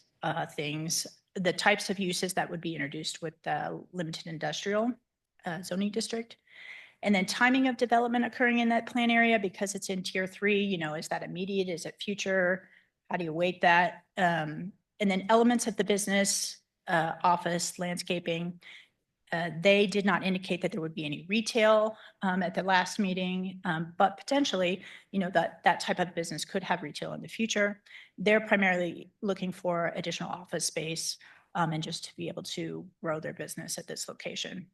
L: things, the types of uses that would be introduced with the limited industrial zoning district. And then timing of development occurring in that plan area, because it's in tier 3, you know, is that immediate? Is it future? How do you weight that? And then elements of the business, office, landscaping. They did not indicate that there would be any retail at the last meeting, but potentially, you know, that type of business could have retail in the future. They're primarily looking for additional office space and just to be able to grow their business at this location.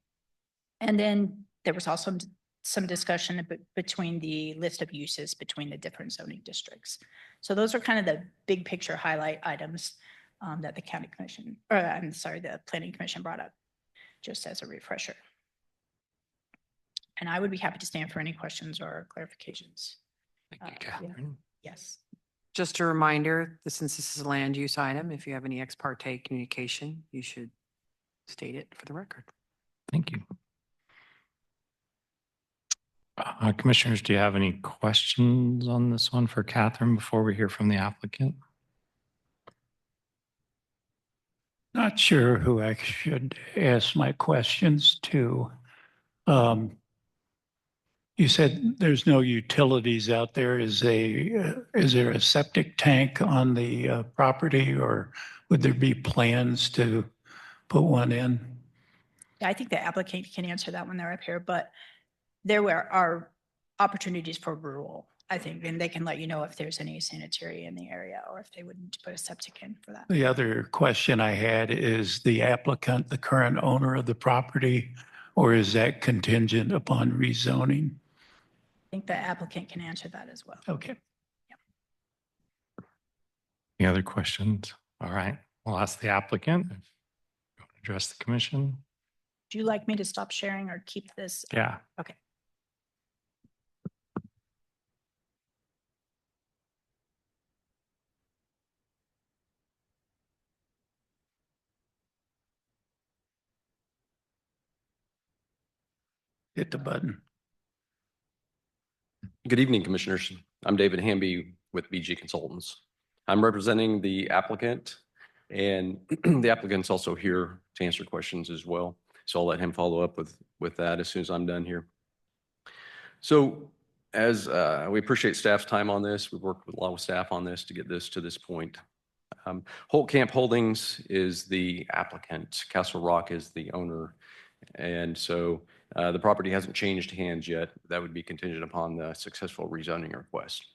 L: And then there was also some discussion between the list of uses between the different zoning districts. So those are kind of the big picture highlight items that the county commission, or I'm sorry, the planning commission brought up, just as a refresher. And I would be happy to stand for any questions or clarifications.
A: Thank you, Catherine.
L: Yes.
I: Just a reminder, that since this is a land use item, if you have any ex parte communication, you should state it for the record.
A: Thank you. Commissioners, do you have any questions on this one for Catherine before we hear from the applicant?
C: Not sure who I should ask my questions to. You said there's no utilities out there. Is there a septic tank on the property, or would there be plans to put one in?
L: Yeah, I think the applicant can answer that when they're up here, but there are opportunities for rural, I think, and they can let you know if there's any sanitary in the area or if they would need to put a septic in for that.
C: The other question I had is the applicant, the current owner of the property, or is that contingent upon rezoning?
L: I think the applicant can answer that as well.
C: Okay.
A: Any other questions? All right, we'll ask the applicant if you want to address the commission.
L: Do you like me to stop sharing or keep this?
A: Yeah.
L: Okay.
C: Hit the button.
M: Good evening, Commissioners. I'm David Hamby with BG Consultants. I'm representing the applicant, and the applicant's also here to answer questions as well. So I'll let him follow up with that as soon as I'm done here. So as we appreciate staff's time on this, we've worked with a lot of staff on this to get this to this point. Holt Camp Holdings is the applicant. Castle Rock is the owner. And so the property hasn't changed hands yet. That would be contingent upon the successful rezoning request.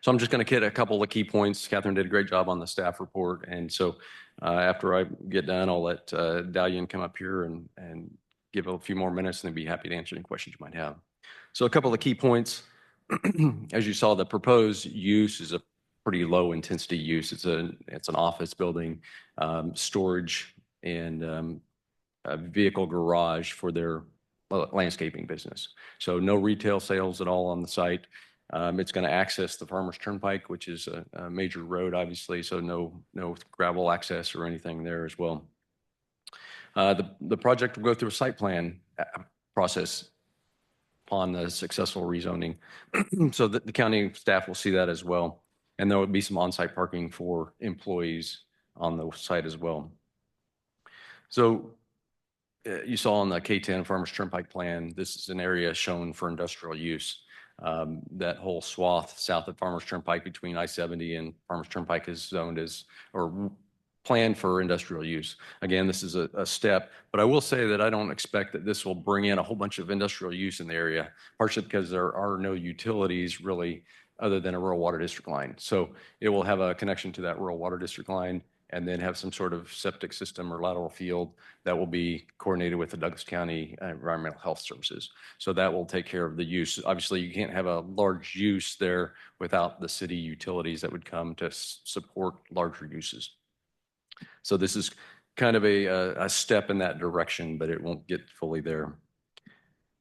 M: So I'm just going to hit a couple of key points. Catherine did a great job on the staff report. And so after I get done, I'll let Dalian come up here and give a few more minutes, and then be happy to answer any questions you might have. So a couple of key points. As you saw, the proposed use is a pretty low intensity use. It's an office building, storage, and a vehicle garage for their landscaping business. So no retail sales at all on the site. It's going to access the Farmers Turnpike, which is a major road, obviously, so no gravel access or anything there as well. The project will go through a site plan process upon the successful rezoning, so that the county staff will see that as well. And there will be some on-site parking for employees on the site as well. So you saw on the K10 Farmers Turnpike plan, this is an area shown for industrial use. That whole swath south of Farmers Turnpike between I-70 and Farmers Turnpike is zoned as, or planned for industrial use. Again, this is a step, but I will say that I don't expect that this will bring in a whole bunch of industrial use in the area, partially because there are no utilities really other than a rural water district line. So it will have a connection to that rural water district line, and then have some sort of septic system or lateral field that will be coordinated with the Douglas County Environmental Health Services. So that will take care of the use. Obviously, you can't have a large use there without the city utilities that would come to support larger uses. So this is kind of a step in that direction, but it won't get fully there.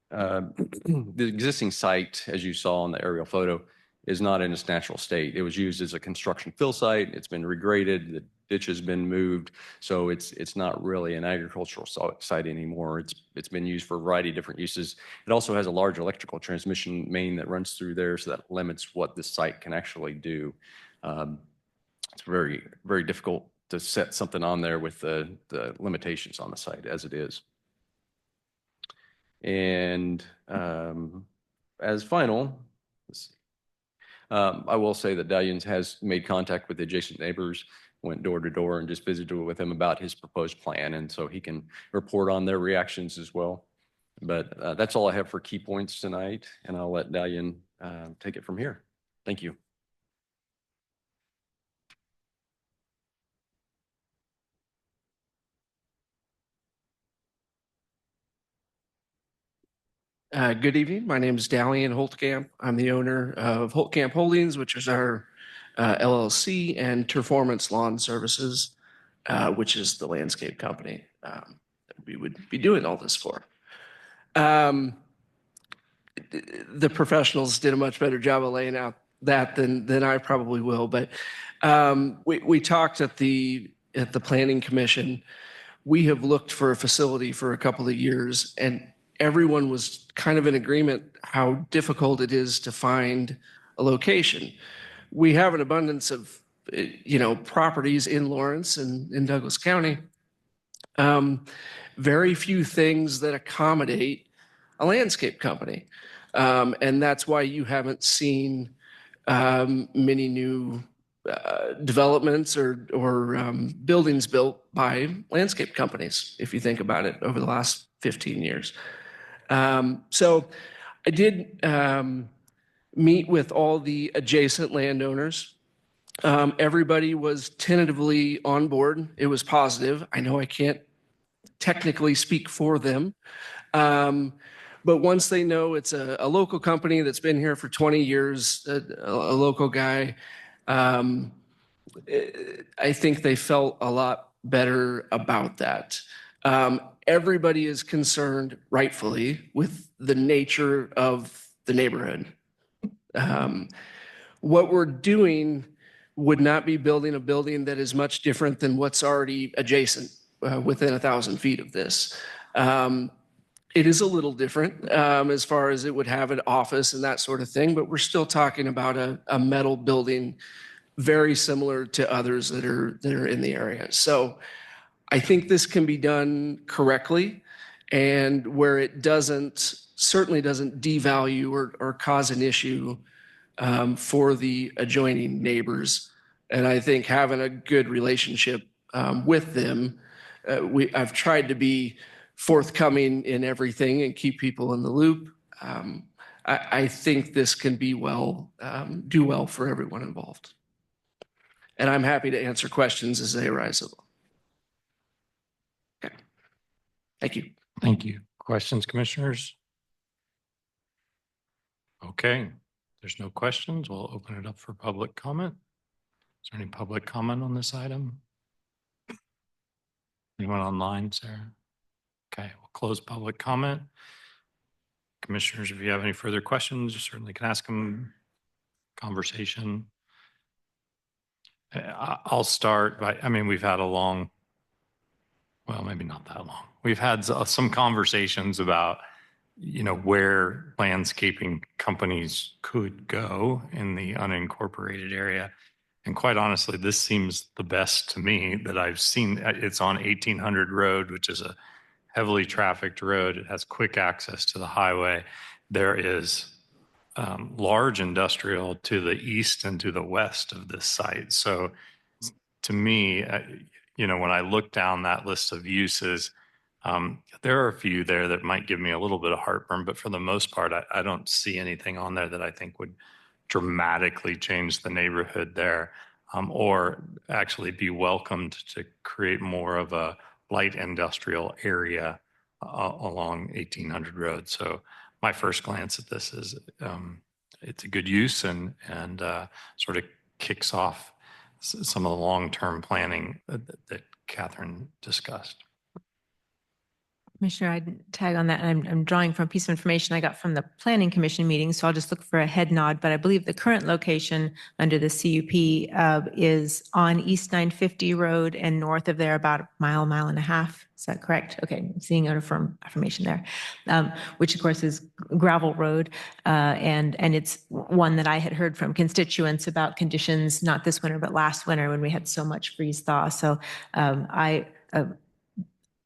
M: The existing site, as you saw in the aerial photo, is not in its natural state. It was used as a construction fill site. It's been regraded. The ditch has been moved. So it's not really an agricultural site anymore. It's been used for a variety of different uses. It also has a large electrical transmission main that runs through there, so that limits what this site can actually do. It's very, very difficult to set something on there with the limitations on the site as it is. And as final, let's see. I will say that Dalliance has made contact with adjacent neighbors, went door to door and just visited with him about his proposed plan. And so he can report on their reactions as well. But that's all I have for key points tonight. And I'll let Dallian take it from here. Thank you.
N: Good evening. My name is Dallian Holtkamp. I'm the owner of Holtkamp Holdings, which is our LLC, and Performance Lawn Services, which is the landscape company that we would be doing all this for. The professionals did a much better job of laying out that than I probably will. But we talked at the Planning Commission. We have looked for a facility for a couple of years, and everyone was kind of in agreement how difficult it is to find a location. We have an abundance of, properties in Lawrence and in Douglas County. Very few things that accommodate a landscape company. And that's why you haven't seen many new developments or buildings built by landscape companies, if you think about it, over the last 15 years. So I did meet with all the adjacent landowners. Everybody was tentatively on board. It was positive. I know I can't technically speak for them. But once they know it's a local company that's been here for 20 years, a local guy, I think they felt a lot better about that. Everybody is concerned, rightfully, with the nature of the neighborhood. What we're doing would not be building a building that is much different than what's already adjacent within 1,000 feet of this. It is a little different as far as it would have an office and that sort of thing, but we're still talking about a metal building very similar to others that are in the area. So I think this can be done correctly, and where it certainly doesn't devalue or cause an issue for the adjoining neighbors. And I think having a good relationship with them, I've tried to be forthcoming in everything and keep people in the loop. I think this can be do well for everyone involved. And I'm happy to answer questions as they arise. Okay. Thank you.
A: Thank you. Questions, commissioners? Okay, there's no questions. We'll open it up for public comment. Is there any public comment on this item? Anyone online, Sarah? Okay, we'll close public comment. Commissioners, if you have any further questions, you certainly can ask them. Conversation. I'll start by, we've had well, maybe not that long. We've had some conversations about, where landscaping companies could go in the unincorporated area. And quite honestly, this seems the best to me that I've seen. It's on 1800 Road, which is a heavily trafficked road. It has quick access to the highway. There is large industrial to the east and to the west of this site. So to me, when I look down that list of uses, there are a few there that might give me a little bit of heartburn, but for the most part, I don't see anything on there that I think would dramatically change the neighborhood there, or actually be welcomed to create more of a light industrial area along 1800 Road. So my first glance at this is it's a good use and sort of kicks off some of the long-term planning that Catherine discussed.
H: Commissioner, I'd tag on that. And I'm drawing from a piece of information I got from the Planning Commission meeting, so I'll just look for a head nod. But I believe the current location under the CUP is on East 950 Road and north of there about a mile and a half. Is that correct? Okay, I'm seeing information there, which of course is gravel road. And it's one that I had heard from constituents about conditions, not this winter, but last winter when we had so much freeze thaw. So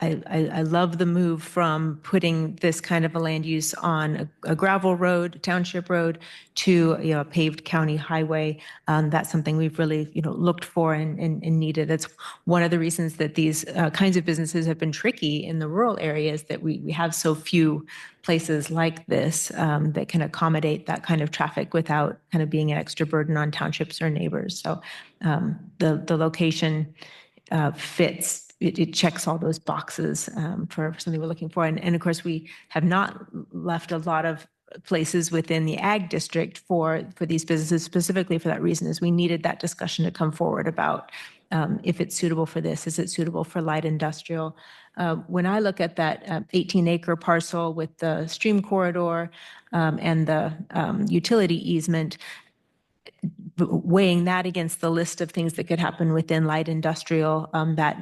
H: I love the move from putting this kind of a land use on a gravel road, township road, to a paved county highway. That's something we've really looked for and needed. It's one of the reasons that these kinds of businesses have been tricky in the rural areas, that we have so few places like this that can accommodate that kind of traffic without kind of being an extra burden on townships or neighbors. So the location fits. It checks all those boxes for something we're looking for. And of course, we have not left a lot of places within the ag district for these businesses, specifically for that reason, is we needed that discussion to come forward about if it's suitable for this, is it suitable for light industrial? When I look at that 18-acre parcel with the stream corridor and the utility easement, weighing that against the list of things that could happen within light industrial, that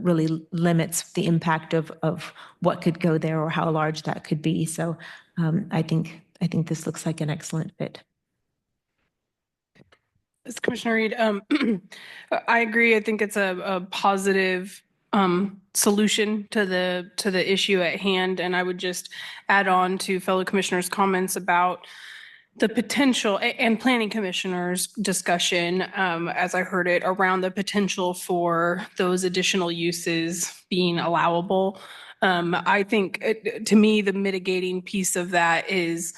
H: really limits the impact of what could go there or how large that could be. So I think this looks like an excellent fit.
D: As Commissioner Reed, I agree. I think it's a positive solution to the issue at hand. And I would just add on to fellow commissioners' comments about the potential and planning commissioners' discussion, as I heard it, around the potential for those additional uses being allowable. I think, to me, the mitigating piece of that is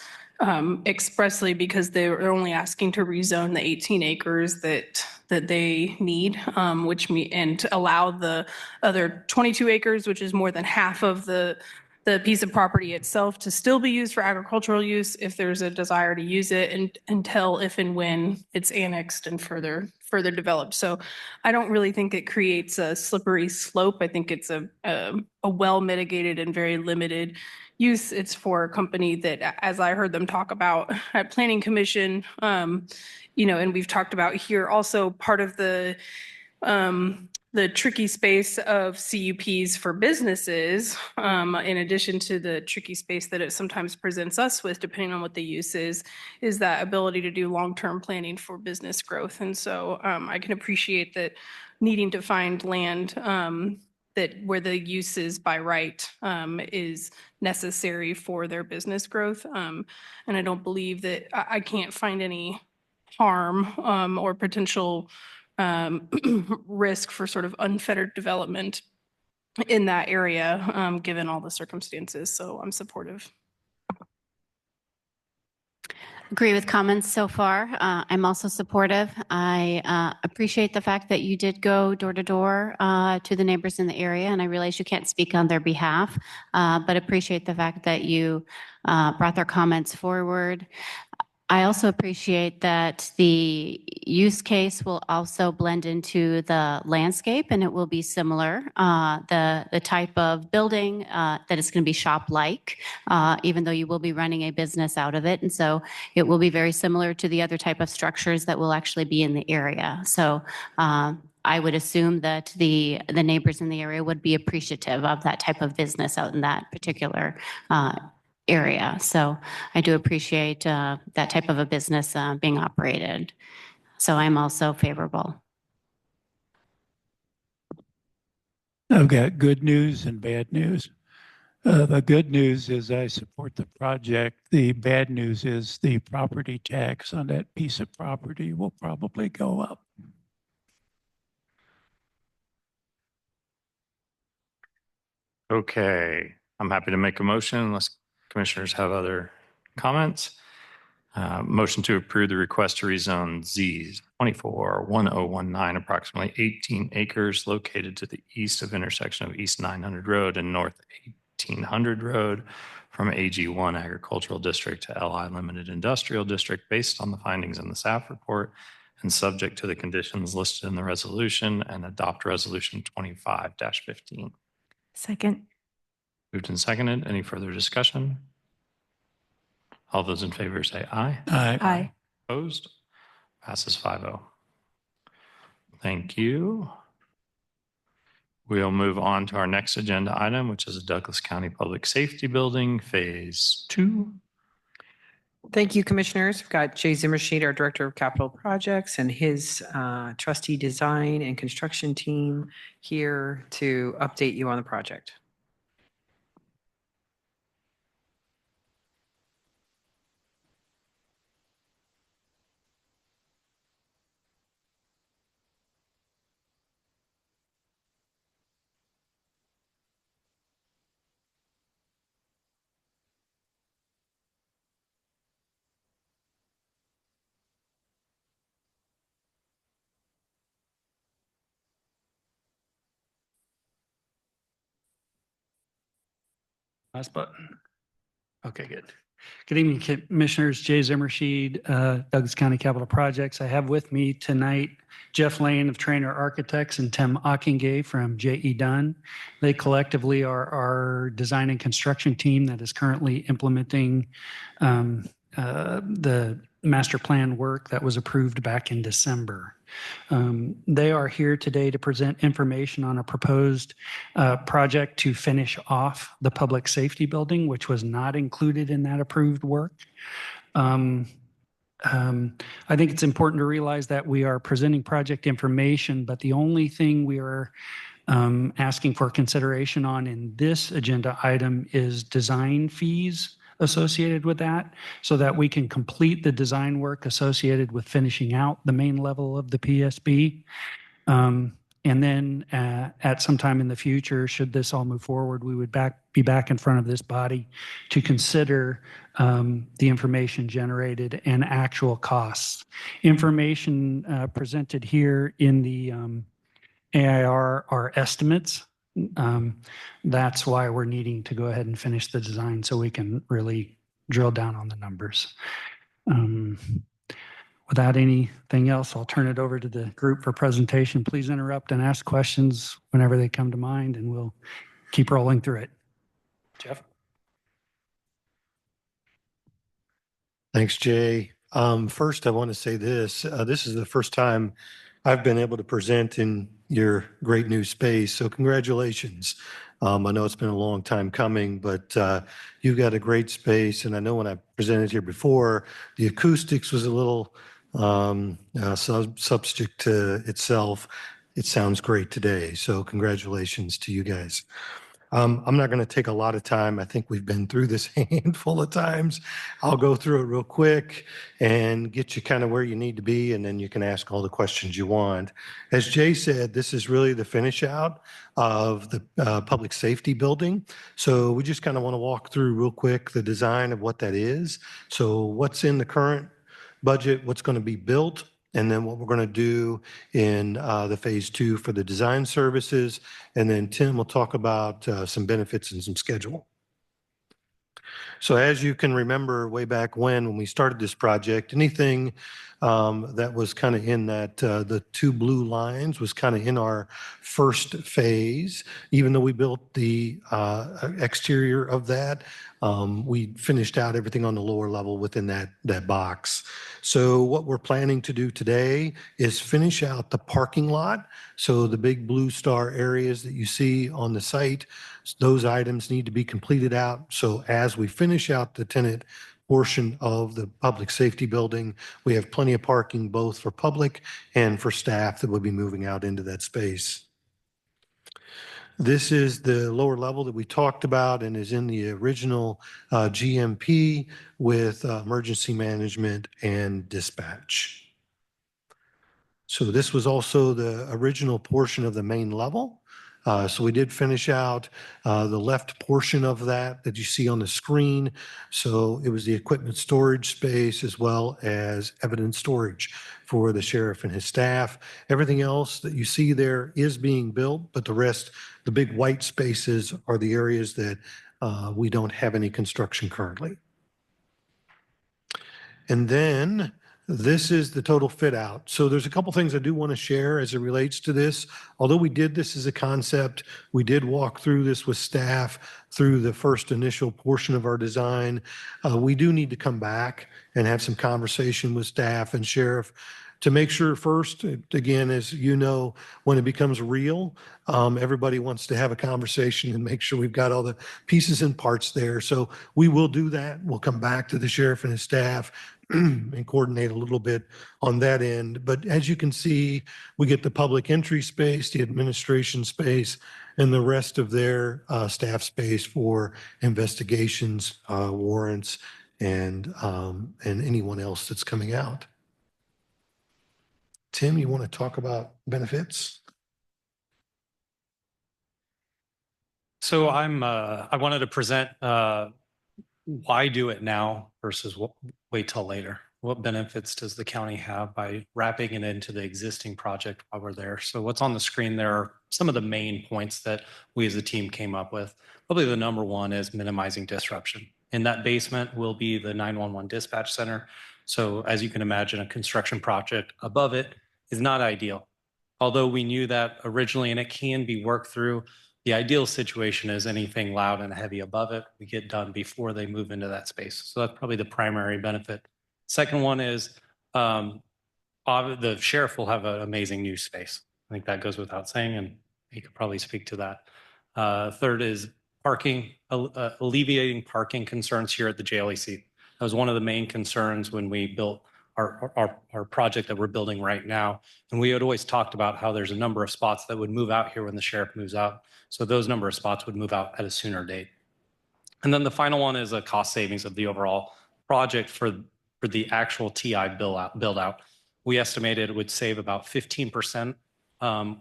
D: expressly because they're only asking to rezone the 18 acres that they need, and allow the other 22 acres, which is more than half of the piece of property itself, to still be used for agricultural use if there's a desire to use it, and until if and when it's annexed and further developed. So I don't really think it creates a slippery slope. I think it's a well mitigated and very limited use. It's for a company that, as I heard them talk about at Planning Commission, and we've talked about here, also part of the tricky space of CUPs for businesses, in addition to the tricky space that it sometimes presents us with, depending on what the use is that ability to do long-term planning for business growth. And so I can appreciate that needing to find land that where the use is by right is necessary for their business growth. And I don't believe that I can't find any harm or potential risk for sort of unfettered development in that area, given all the circumstances. So I'm supportive.
K: Agree with comments so far. I'm also supportive. I appreciate the fact that you did go door to door to the neighbors in the area, and I realize you can't speak on their behalf, but appreciate the fact that you brought their comments forward. I also appreciate that the use case will also blend into the landscape, and it will be similar. The type of building that is going to be shop-like, even though you will be running a business out of it. And so it will be very similar to the other type of structures that will actually be in the area. So I would assume that the neighbors in the area would be appreciative of that type of business out in that particular area. So I do appreciate that type of a business being operated. So I'm also favorable.
C: I've got good news and bad news. The good news is I support the project. The bad news is the property tax on that piece of property will probably go up.
A: Okay, I'm happy to make a motion unless commissioners have other comments. Motion to approve the request to rezone Z 241019, approximately 18 acres located to the east of intersection of East 900 Road and North 1800 Road from AG1 Agricultural District to LI Limited Industrial District based on the findings in the staff report and subject to the conditions listed in the resolution, and adopt resolution 25-15.
H: Second.
A: Moved and seconded. Any further discussion? All those in favor say aye.
C: Aye.
H: Aye.
A: Opposed? Passes 5-0. Thank you. We'll move on to our next agenda item, which is a Douglas County Public Safety Building, Phase 2.
I: Thank you, Commissioners. We've got Jay Zimmershed, our Director of Capital Projects, and his trustee design and construction team here to update you on the project.
G: Last button. Okay, good. Good evening, Commissioners. Jay Zimmershed, Douglas County Capital Projects. I have with me tonight Jeff Lane of Trainer Architects and Tim Ockingay from J.E. Dunn. They collectively are our design and construction team that is currently implementing the master plan work that was approved back in December. They are here today to present information on a proposed project to finish off the public safety building, which was not included in that approved work. I think it's important to realize that we are presenting project information, but the only thing we are asking for consideration on in this agenda item is design fees associated with that, so that we can complete the design work associated with finishing out the main level of the PSB. And then at some time in the future, should this all move forward, we would be back in front of this body to consider the information generated and actual costs. Information presented here in the AIR are estimates. That's why we're needing to go ahead and finish the design so we can really drill down on the numbers. Without anything else, I'll turn it over to the group for presentation. Please interrupt and ask questions whenever they come to mind, and we'll keep rolling through it. Jeff?
O: Thanks, Jay. First, I want to say this. This is the first time I've been able to present in your great new space, so congratulations. I know it's been a long time coming, but you've got a great space, and I know when I presented here before, the acoustics was a little subject to itself. It sounds great today, so congratulations to you guys. I'm not going to take a lot of time. I think we've been through this a handful of times. I'll go through it real quick and get you kind of where you need to be, and then you can ask all the questions you want. As Jay said, this is really the finish out of the public safety building. So we just kind of want to walk through real quick the design of what that is. So what's in the current budget, what's going to be built, and then what we're going to do in the phase 2 for the design services. And then Tim will talk about some benefits and some schedule. So as you can remember way back when we started this project, anything that was kind of in that, the 2 blue lines was kind of in our first phase. Even though we built the exterior of that, we finished out everything on the lower level within that box. So what we're planning to do today is finish out the parking lot. So the big blue star areas that you see on the site, those items need to be completed out. So as we finish out the tenant portion of the public safety building, we have plenty of parking both for public and for staff that will be moving out into that space. This is the lower level that we talked about and is in the original GMP with emergency management and dispatch. So this was also the original portion of the main level. So we did finish out the left portion of that you see on the screen. So it was the equipment storage space as well as evidence storage for the sheriff and his staff. Everything else that you see there is being built, but the rest, the big white spaces, are the areas that we don't have any construction currently. And then this is the total fit out. So there's a couple things I do want to share as it relates to this. Although we did this as a concept, we did walk through this with staff through the first initial portion of our design. We do need to come back and have some conversation with staff and sheriff to make sure first, again, as you know, when it becomes real, everybody wants to have a conversation and make sure we've got all the pieces and parts there. So we will do that. We'll come back to the sheriff and his staff and coordinate a little bit on that end. But as you can see, we get the public entry space, the administration space, and the rest of their staff space for investigations, warrants, and anyone else that's coming out. Tim, you want to talk about benefits?
A: So I wanted to present why do it now versus wait till later.
P: what benefits does the county have by wrapping it into the existing project while we're there? So what's on the screen there are some of the main points that we as a team came up with. Probably the number one is minimizing disruption. In that basement will be the 911 dispatch center. So as you can imagine, a construction project above it is not ideal. Although we knew that originally, and it can be worked through, the ideal situation is anything loud and heavy above it, we get done before they move into that space. So that's probably the primary benefit. Second one is the sheriff will have an amazing new space. I think that goes without saying, and he could probably speak to that. Third is parking, alleviating parking concerns here at the JLEC. That was one of the main concerns when we built our project that we're building right now. And we had always talked about how there's a number of spots that would move out here when the sheriff moves out. So those number of spots would move out at a sooner date. And then the final one is a cost savings of the overall project for the actual TI build out. We estimated it would save about 15%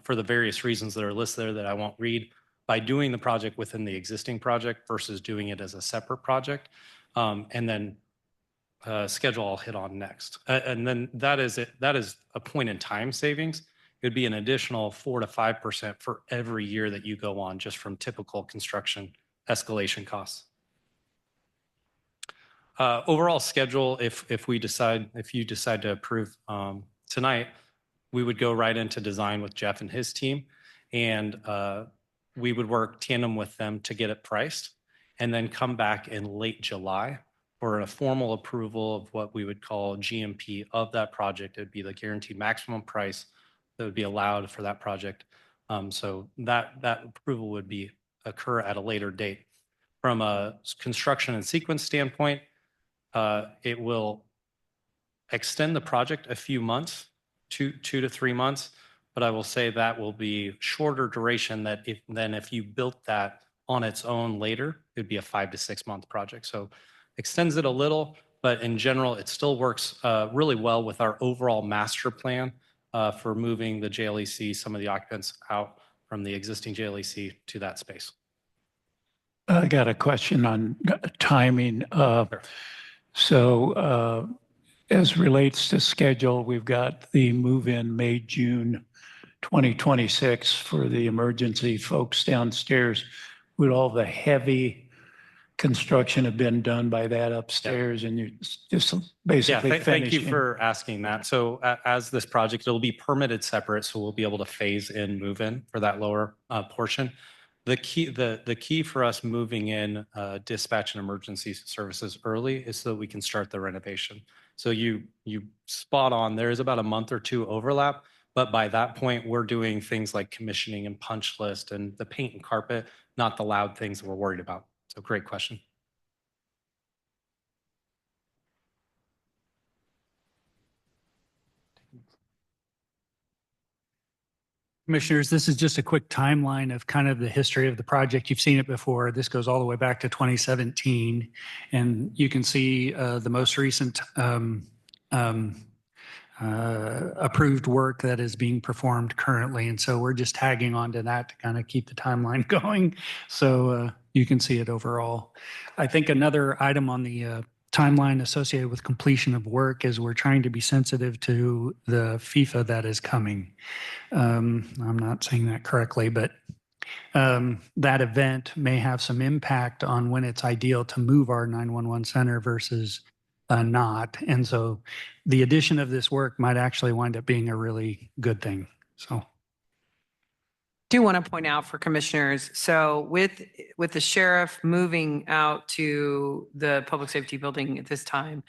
P: for the various reasons that are listed there that I won't read by doing the project within the existing project versus doing it as a separate project. And then schedule I'll hit on next. And then that is a point in time savings. It would be an additional 4 to 5% for every year that you go on just from typical construction escalation costs. Overall schedule, if you decide to approve tonight, we would go right into design with Jeff and his team, and we would work tandem with them to get it priced, and then come back in late July for a formal approval of what we would call GMP of that project. It would be the guaranteed maximum price that would be allowed for that project. So that approval would occur at a later date. From a construction and sequence standpoint, it will extend the project a few months, 2 to 3 months, but I will say that will be shorter duration than if you built that on its own later. It would be a 5 to 6 month project. So extends it a little, but in general, it still works really well with our overall master plan for moving the JLEC, some of the occupants out from the existing JLEC to that space.
C: I got a question on timing. So as relates to schedule, we've got the move-in May, June 2026 for the emergency folks downstairs. Would all the heavy construction have been done by that upstairs, and you're just basically
P: finishing? Thank you
C: finishing?
P: for asking that. So as this project, it'll be permitted separate, so we'll be able to phase in move-in for that lower portion. The key for us moving in dispatch and emergency services early is so that we can start the renovation. So you spot on, there is about a month or two overlap, but by that point, we're doing things like commissioning and punch list and the paint and carpet, not the loud things that we're worried about. So great question.
Q: Commissioners, this is just a quick timeline of kind of the history of the project. You've seen it before. This goes all the way back to 2017, and you can see the most recent approved work that is being performed currently. And so we're just tagging onto that to kind of keep the timeline going. So you can see it overall. I think another item on the timeline associated with completion of work is we're trying to be sensitive to the FIFA that is coming. I'm not saying that correctly, but that event may have some impact on when it's ideal to move our 911 center versus not. And so the addition of this work might actually wind up being a really good thing. So
I: Do want to point out for commissioners, so with the sheriff moving out to the public safety building at this time,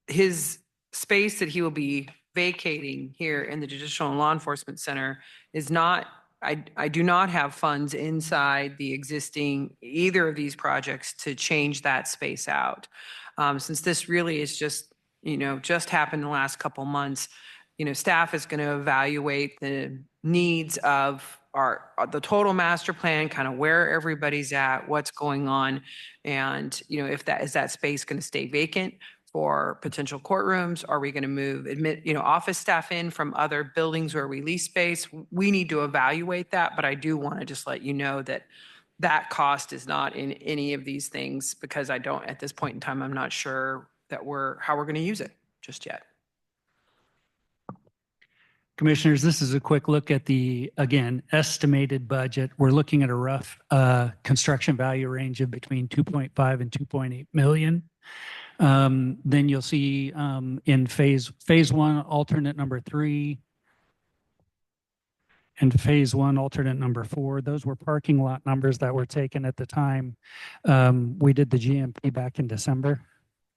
I: his space that he will be vacating here in the Judicial and Law Enforcement Center is not, I do not have funds inside the existing, either of these projects to change that space out. Since this really is just happened in the last couple months, staff is going to evaluate the needs of the total master plan, kind of where everybody's at, what's going on. And, if that space going to stay vacant for potential courtrooms? Are we going to move office staff in from other buildings where we lease space? We need to evaluate that, but I do want to just let you know that that cost is not in any of these things, because at this point in time, I'm not sure how we're going to use it just yet.
Q: Commissioners, this is a quick look at the, again, estimated budget. We're looking at a rough construction value range of between 2.5 and 2.8 million. Then you'll see in phase one, alternate number 3, and phase one, alternate number 4. Those were parking lot numbers that were taken at the time. We did the GMP back in December.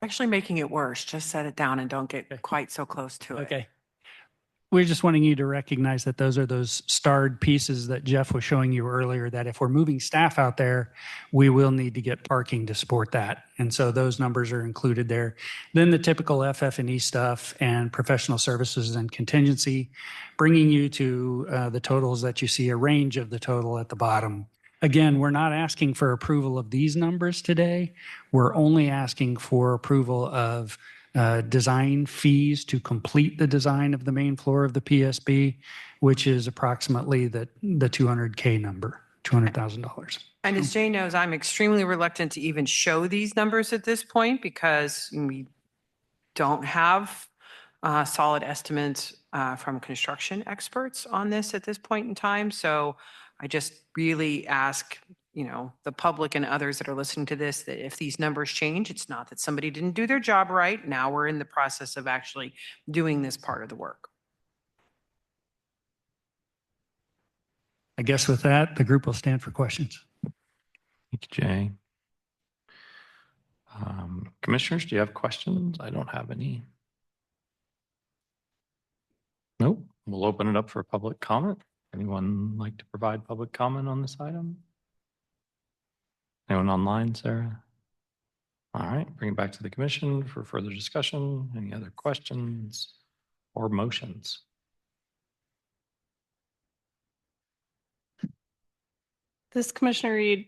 I: Actually making it worse. Just set it down and don't get quite so close to it.
Q: Okay. We're just wanting you to recognize that those are those starred pieces that Jeff was showing you earlier, that if we're moving staff out there, we will need to get parking to support that. And so those numbers are included there. Then the typical FF&E stuff and professional services and contingency, bringing you to the totals that you see, a range of the total at the bottom. Again, we're not asking for approval of these numbers today. We're only asking for approval of design fees to complete the design of the main floor of the PSB, which is approximately the $200K number, $200,000.
I: And as Jay knows, I'm extremely reluctant to even show these numbers at this point because we don't have solid estimates from construction experts on this at this point in time. So I just really ask, the public and others that are listening to this, that if these numbers change, it's not that somebody didn't do their job right. Now we're in the process of actually doing this part of the work.
Q: I guess with that, the group will stand for questions.
A: Thank you, Jay. Commissioners, do you have questions? I don't have any. Nope. We'll open it up for public comment. Anyone like to provide public comment on this item? Anyone online, Sarah? All right, bring it back to the commission for further discussion. Any other questions or motions?
D: This Commissioner Reed,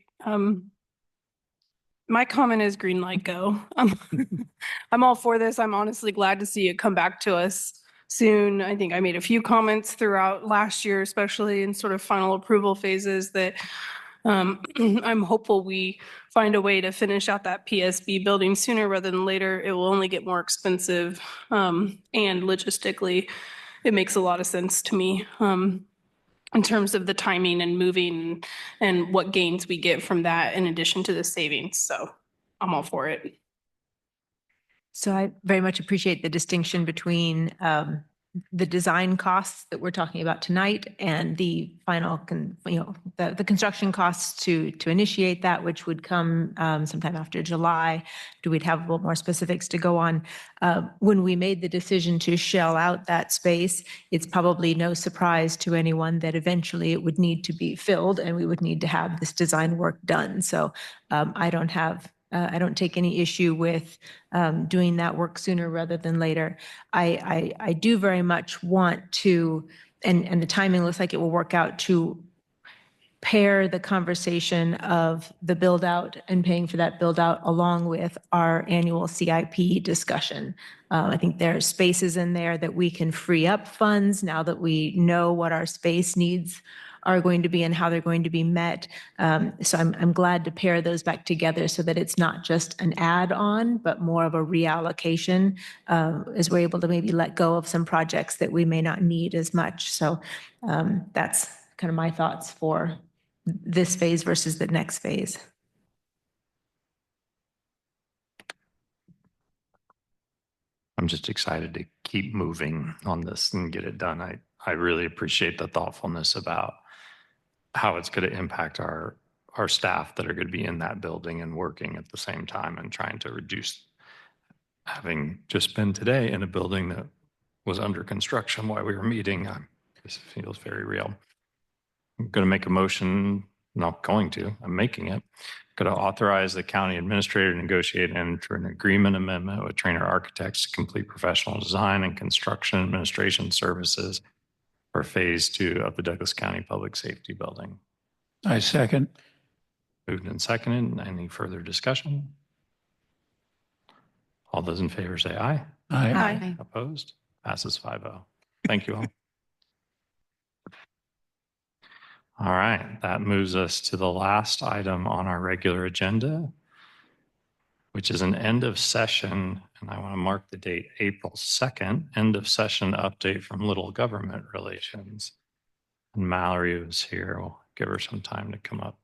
D: my comment is green light go. I'm all for this. I'm honestly glad to see it come back to us soon. I think I made a few comments throughout last year, especially in sort of final approval phases, that I'm hopeful we find a way to finish out that PSB building sooner rather than later. It will only get more expensive, and logistically, it makes a lot of sense to me in terms of the timing and moving and what gains we get from that in addition to the savings. So I'm all for it.
H: So I very much appreciate the distinction between the design costs that we're talking about tonight and the final, the construction costs to initiate that, which would come sometime after July. We'd have a little more specifics to go on. When we made the decision to shell out that space, it's probably no surprise to anyone that eventually it would need to be filled and we would need to have this design work done. So I don't take any issue with doing that work sooner rather than later. I do very much want to, and the timing looks like it will work out, to pair the conversation of the build out and paying for that build out along with our annual CIP discussion. I think there are spaces in there that we can free up funds now that we know what our space needs are going to be and how they're going to be met. So I'm glad to pair those back together so that it's not just an add-on, but more of a reallocation as we're able to maybe let go of some projects that we may not need as much. So that's kind of my thoughts for this phase versus the next phase.
A: I'm just excited to keep moving on this and get it done. I really appreciate the thoughtfulness about how it's going to impact our staff that are going to be in that building and working at the same time and trying to reduce, having just been today in a building that was under construction while we were meeting. This feels very real. I'm going to make a motion, not going to, I'm making it. Going to authorize the county administrator to negotiate and enter an agreement amendment with Trainer Architects to complete professional design and construction administration services for phase 2 of the Douglas County Public Safety Building.
C: I second.
A: Moved and seconded. Any further discussion? All those in favor say aye.
C: Aye.
K: Aye.
A: Opposed? Passes 5-0. Thank you all. All right, that moves us to the last item on our regular agenda, which is an end of session, and I want to mark the date, April 2nd, end of session update from Little Government Relations. And Mallory was here. We'll give her some time to come up.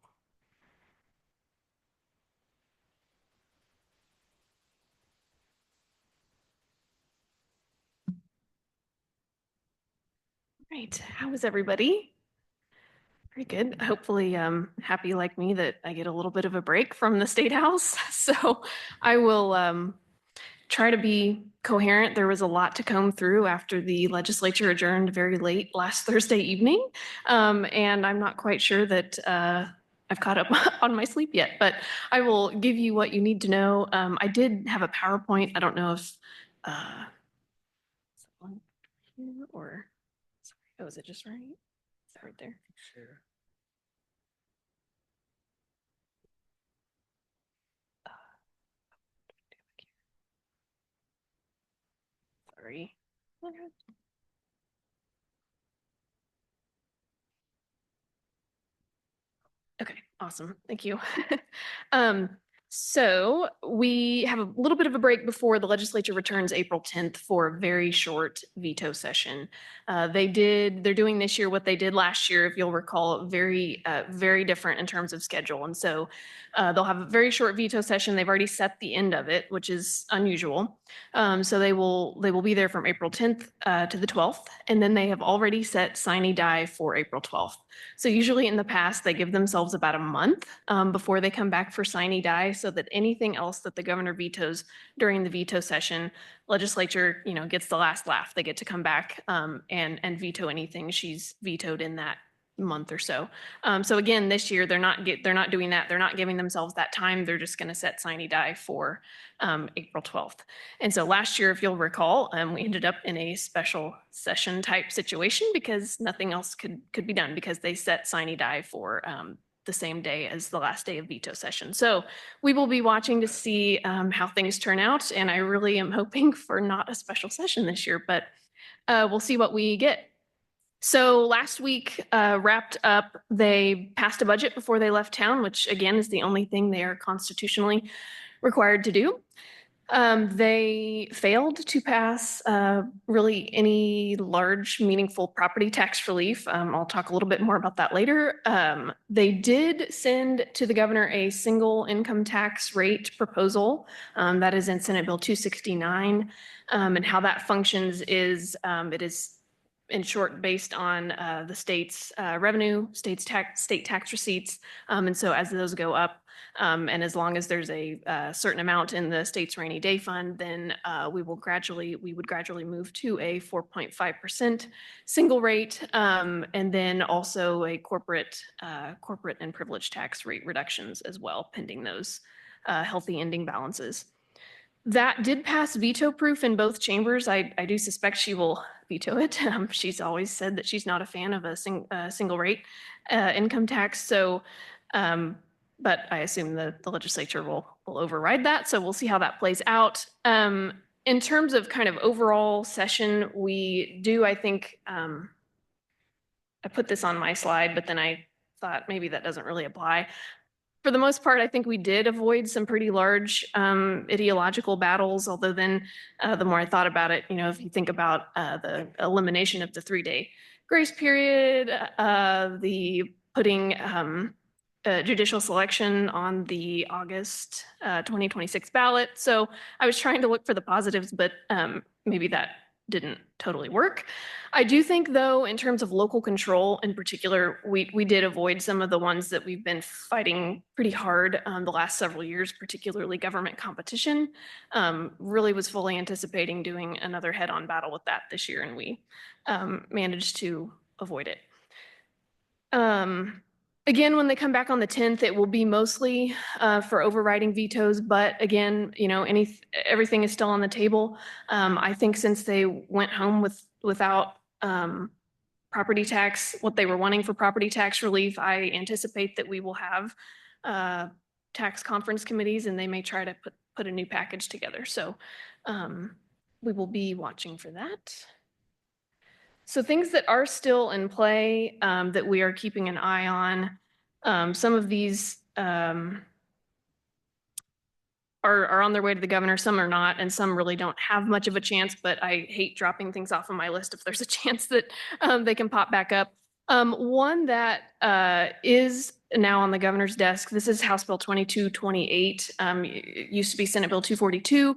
R: Right. How is everybody? Very good. Hopefully, happy like me that I get a little bit of a break from the State House. So I will try to be coherent. There was a lot to comb through after the legislature adjourned very late last Thursday evening. And I'm not quite sure that I've caught up on my sleep yet, but I will give you what you need to know. I did have a PowerPoint. I don't know if or sorry, oh, is it just right? Is that right there? Sure. Sorry. Okay, awesome. Thank you. So we have a little bit of a break before the legislature returns April 10th for a very short veto session. They're doing this year what they did last year, if you'll recall, very different in terms of schedule. And so they'll have a very short veto session. They've already set the end of it, which is unusual. So they will be there from April 10th to the 12th. And then they have already set sine die for April 12th. So usually in the past, they give themselves about a month before they come back for sine die, so that anything else that the governor vetoes during the veto session, legislature, gets the last laugh. They get to come back and veto anything she's vetoed in that month or so. So again, this year they're not doing that. They're not giving themselves that time. They're just going to set sine die for April 12th. And so last year, if you'll recall, we ended up in a special session type situation because nothing else could be done because they set sine die for the same day as the last day of veto session. So we will be watching to see how things turn out. And I really am hoping for not a special session this year, but we'll see what we get. So last week wrapped up, they passed a budget before they left town, which again is the only thing they are constitutionally required to do. They failed to pass really any large, meaningful property tax relief. I'll talk a little bit more about that later. They did send to the governor a single income tax rate proposal that is in Senate Bill 269. And how that functions is it is, in short, based on the state's revenue, state tax receipts. And so as those go up, and as long as there's a certain amount in the state's rainy day fund, then we would gradually move to a 4.5% single rate, and then also a corporate and privilege tax rate reductions as well, pending those healthy ending balances. That did pass veto proof in both chambers. I do suspect she will veto it. She's always said that she's not a fan of a single rate income tax. So, but I assume the legislature will override that. So we'll see how that plays out. In terms of kind of overall session, we do, I think, I put this on my slide, but then I thought maybe that doesn't really apply. For the most part, I think we did avoid some pretty large ideological battles, although then the more I thought about it, if you think about the elimination of the 3-day grace period, the putting judicial selection on the August 2026 ballot. So I was trying to look for the positives, but maybe that didn't totally work. I do think, though, in terms of local control in particular, we did avoid some of the ones that we've been fighting pretty hard the last several years, particularly government competition. Really was fully anticipating doing another head-on battle with that this year, and we managed to avoid it. Again, when they come back on the 10th, it will be mostly for overriding vetoes. But again, everything is still on the table. I think since they went home without property tax, what they were wanting for property tax relief, I anticipate that we will have tax conference committees, and they may try to put a new package together. So we will be watching for that. So things that are still in play that we are keeping an eye on, some of these are on their way to the governor, some are not, and some really don't have much of a chance, but I hate dropping things off on my list if there's a chance that they can pop back up. One that is now on the governor's desk, this is House Bill 2228. It used to be Senate Bill 242.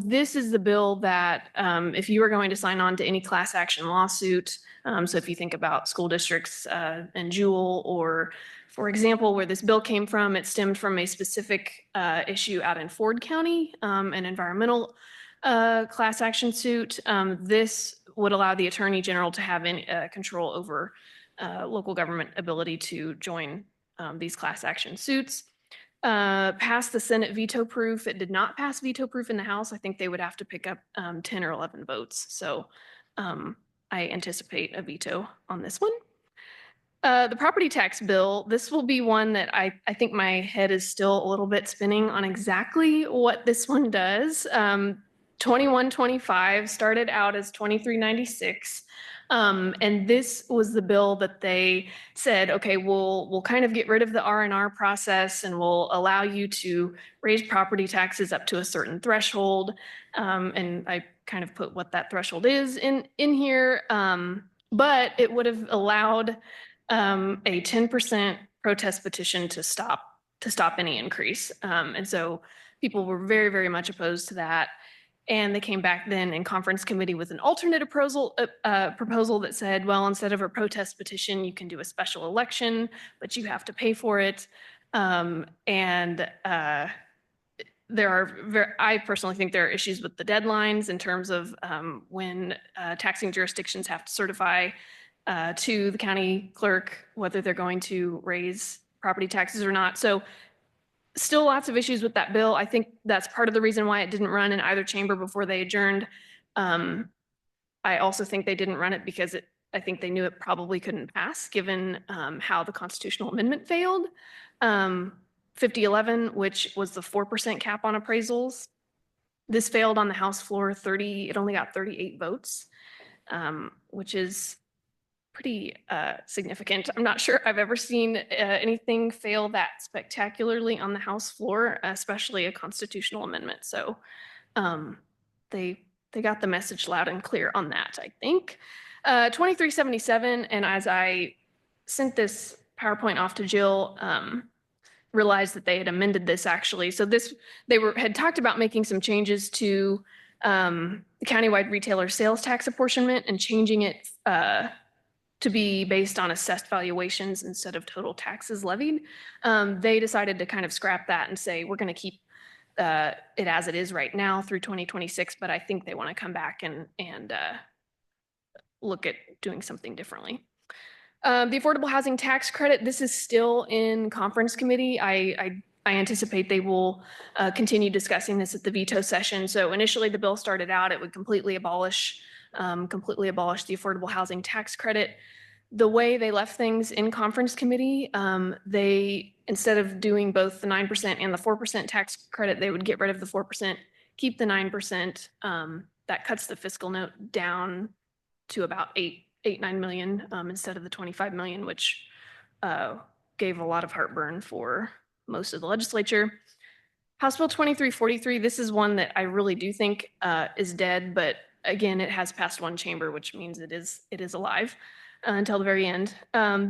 R: This is the bill that if you are going to sign on to any class action lawsuit, so if you think about school districts and Jewel, or for example, where this bill came from, it stemmed from a specific issue out in Ford County, an environmental class action suit. This would allow the Attorney General to have any control over local government ability to join these class action suits. Passed the Senate veto proof. It did not pass veto proof in the House. I think they would have to pick up 10 or 11 votes. So I anticipate a veto on this one. The property tax bill, this will be one that I think my head is still a little bit spinning on exactly what this one does. 2125 started out as 2396. And this was the bill that they said, okay, we'll kind of get rid of the R&R process and we'll allow you to raise property taxes up to a certain threshold. And I kind of put what that threshold is in here. But it would have allowed a 10% protest petition to stop any increase. And so people were very, very much opposed to that. And they came back then in conference committee with an alternate proposal that said, well, instead of a protest petition, you can do a special election, but you have to pay for it. I personally think there are issues with the deadlines in terms of when taxing jurisdictions have to certify to the county clerk whether they're going to raise property taxes or not. So still lots of issues with that bill. I think that's part of the reason why it didn't run in either chamber before they adjourned. I also think they didn't run it because I think they knew it probably couldn't pass given how the constitutional amendment failed. 5011, which was the 4% cap on appraisals. This failed on the House floor. It only got 38 votes, which is pretty significant. I'm not sure I've ever seen anything fail that spectacularly on the House floor, especially a constitutional amendment. So they got the message loud and clear on that, I think. 2377, and as I sent this PowerPoint off to Jill, realized that they had amended this actually. So they had talked about making some changes to the countywide retailer sales tax apportionment and changing it to be based on assessed valuations instead of total taxes levied. They decided to kind of scrap that and say, we're going to keep it as it is right now through 2026, but I think they want to come back and look at doing something differently. The affordable housing tax credit, this is still in conference committee. I anticipate they will continue discussing this at the veto session. So initially the bill started out, it would completely abolish the affordable housing tax credit. The way they left things in conference committee, they, instead of doing both the 9% and the 4% tax credit, they would get rid of the 4%, keep the 9%. That cuts the fiscal note down to about $9 million instead of the 25 million, which gave a lot of heartburn for most of the legislature. House Bill 2343, this is one that I really do think is dead, but again, it has passed one chamber, which means it is alive until the very end.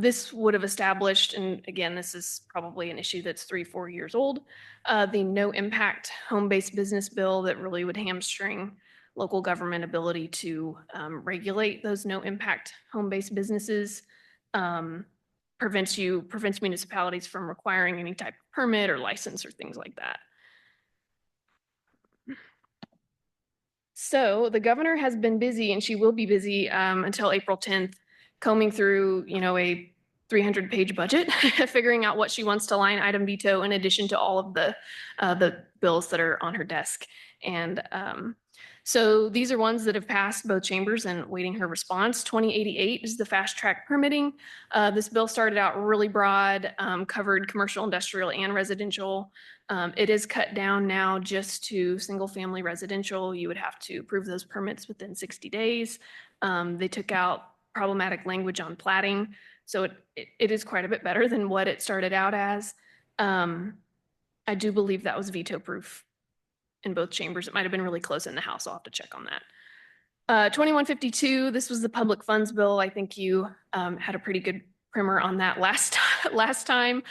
R: This would have established, and again, this is probably an issue that's 3-4 years old, the no impact home-based business bill that really would hamstring local government ability to regulate those no impact home-based businesses, prevents municipalities from requiring any type of permit or license or things like that. So the governor has been busy, and she will be busy until April 10th, combing through, a 300-page budget, figuring out what she wants to line item veto in addition to all of the bills that are on her desk. And so these are ones that have passed both chambers and waiting her response. 2088 is the fast track permitting. This bill started out really broad, covered commercial, industrial, and residential. It is cut down now just to single family residential. You would have to approve those permits within 60 days. They took out problematic language on platting. So it is quite a bit better than what it started out as. I do believe that was veto proof in both chambers. It might have been really close in the House. I'll have to check on that. 2152, this was the public funds bill. I think you had a pretty good primer on that last time.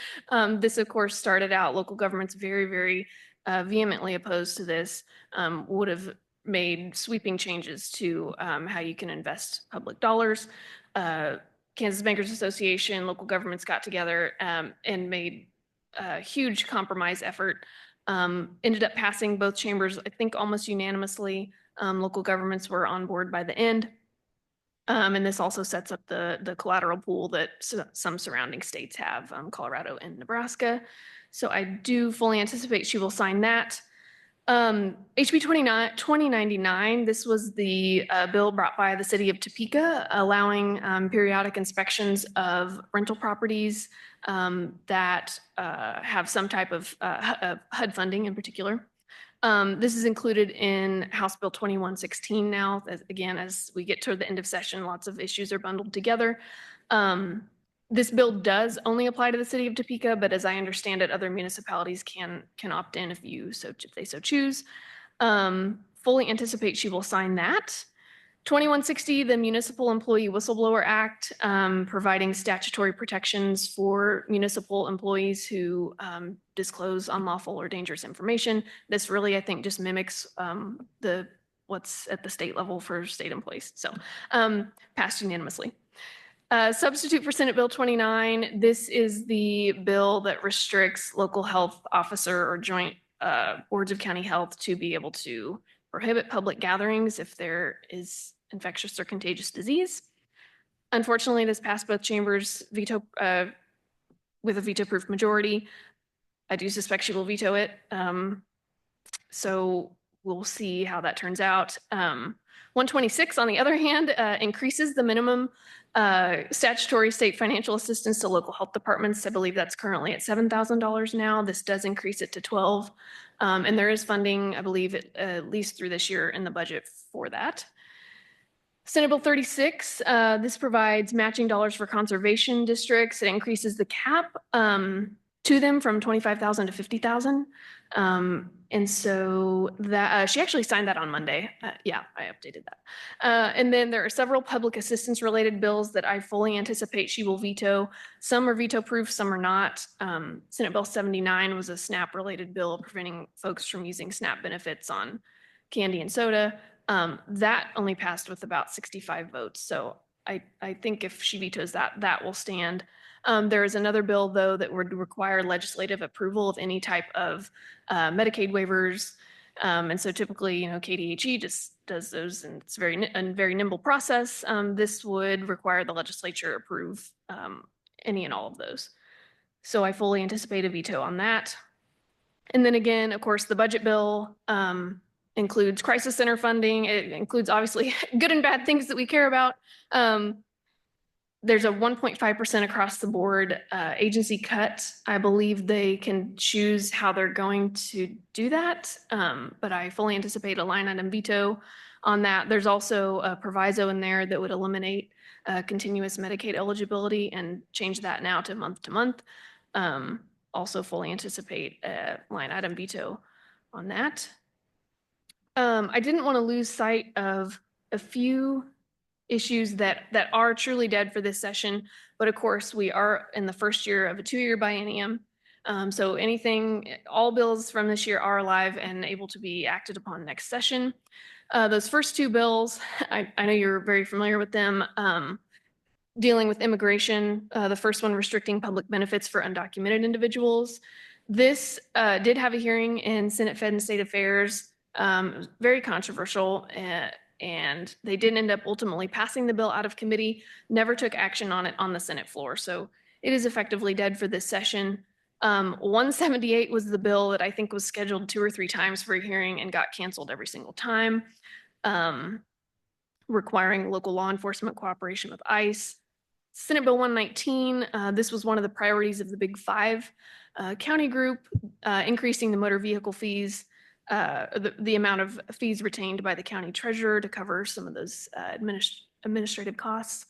R: This, of course, started out local governments very, very vehemently opposed to this, would have made sweeping changes to how you can invest public dollars. Kansas Bankers Association, local governments got together and made a huge compromise effort. Ended up passing both chambers, I think almost unanimously. Local governments were on board by the end. And this also sets up the collateral pool that some surrounding states have, Colorado and Nebraska. So I do fully anticipate she will sign that. HB 2099, this was the bill brought by the city of Topeka, allowing periodic inspections of rental properties that have some type of HUD funding in particular. This is included in House Bill 2116 now. Again, as we get toward the end of session, lots of issues are bundled together. This bill does only apply to the city of Topeka, but as I understand it, other municipalities can opt in if they so choose. Fully anticipate she will sign that. 2160, the Municipal Employee Whistleblower Act, providing statutory protections for municipal employees who disclose unlawful or dangerous information. This really, I think, just mimics what's at the state level for state employees. So passed unanimously. Substitute for Senate Bill 29. This is the bill that restricts local health officer or joint boards of county health to be able to prohibit public gatherings if there is infectious or contagious disease. Unfortunately, this passed both chambers with a veto-proof majority. I do suspect she will veto it. So we'll see how that turns out. 126, on the other hand, increases the minimum statutory state financial assistance to local health departments. I believe that's currently at $7,000 now. This does increase it to 12. And there is funding, I believe, at least through this year in the budget for that. Senate Bill 36, this provides matching dollars for conservation districts. It increases the cap to them from 25,000 to 50,000. And so that she actually signed that on Monday. Yeah, I updated that. And then there are several public assistance related bills that I fully anticipate she will veto. Some are veto proof, some are not. Senate Bill 79 was a SNAP related bill preventing folks from using SNAP benefits on candy and soda. That only passed with about 65 votes. So I think if she vetoes that, that will stand. There is another bill, though, that would require legislative approval of any type of Medicaid waivers. And so typically, KDHE just does those, and it's a very nimble process. This would require the legislature approve any and all of those. So I fully anticipate a veto on that. And then again, of course, the budget bill includes crisis center funding. It includes obviously good and bad things that we care about. There's a 1.5% across the board agency cut. I believe they can choose how they're going to do that, but I fully anticipate a line item veto on that. There's also a proviso in there that would eliminate continuous Medicaid eligibility and change that now to month. Also fully anticipate a line item veto on that. I didn't want to lose sight of a few issues that are truly dead for this session, but of course we are in the first year of a 2-year biennium. So all bills from this year are alive and able to be acted upon next session. Those first 2 bills, I know you're very familiar with them, dealing with immigration. The first one restricting public benefits for undocumented individuals. This did have a hearing in Senate Fed and State Affairs. It was very controversial. And they did end up ultimately passing the bill out of committee, never took action on it on the Senate floor. So it is effectively dead for this session. 178 was the bill that I think was scheduled 2 or 3 times for a hearing and got canceled every single time, requiring local law enforcement cooperation with ICE. Senate Bill 119, this was one of the priorities of the Big Five county group, increasing the motor vehicle fees. The amount of fees retained by the county treasurer to cover some of those administrative costs.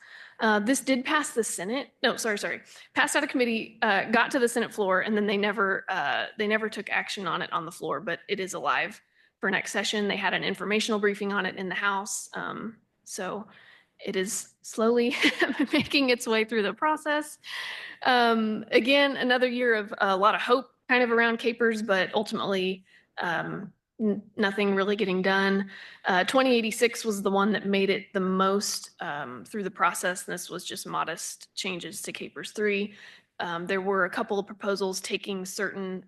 R: This did pass the Senate. No, sorry. Passed out of committee, got to the Senate floor, and then they never took action on it on the floor, but it is alive for next session. They had an informational briefing on it in the House. So it is slowly making its way through the process. Again, another year of a lot of hope kind of around Capers, but ultimately nothing really getting done. 2086 was the one that made it the most through the process. And this was just modest changes to Capers 3. There were a couple of proposals taking certain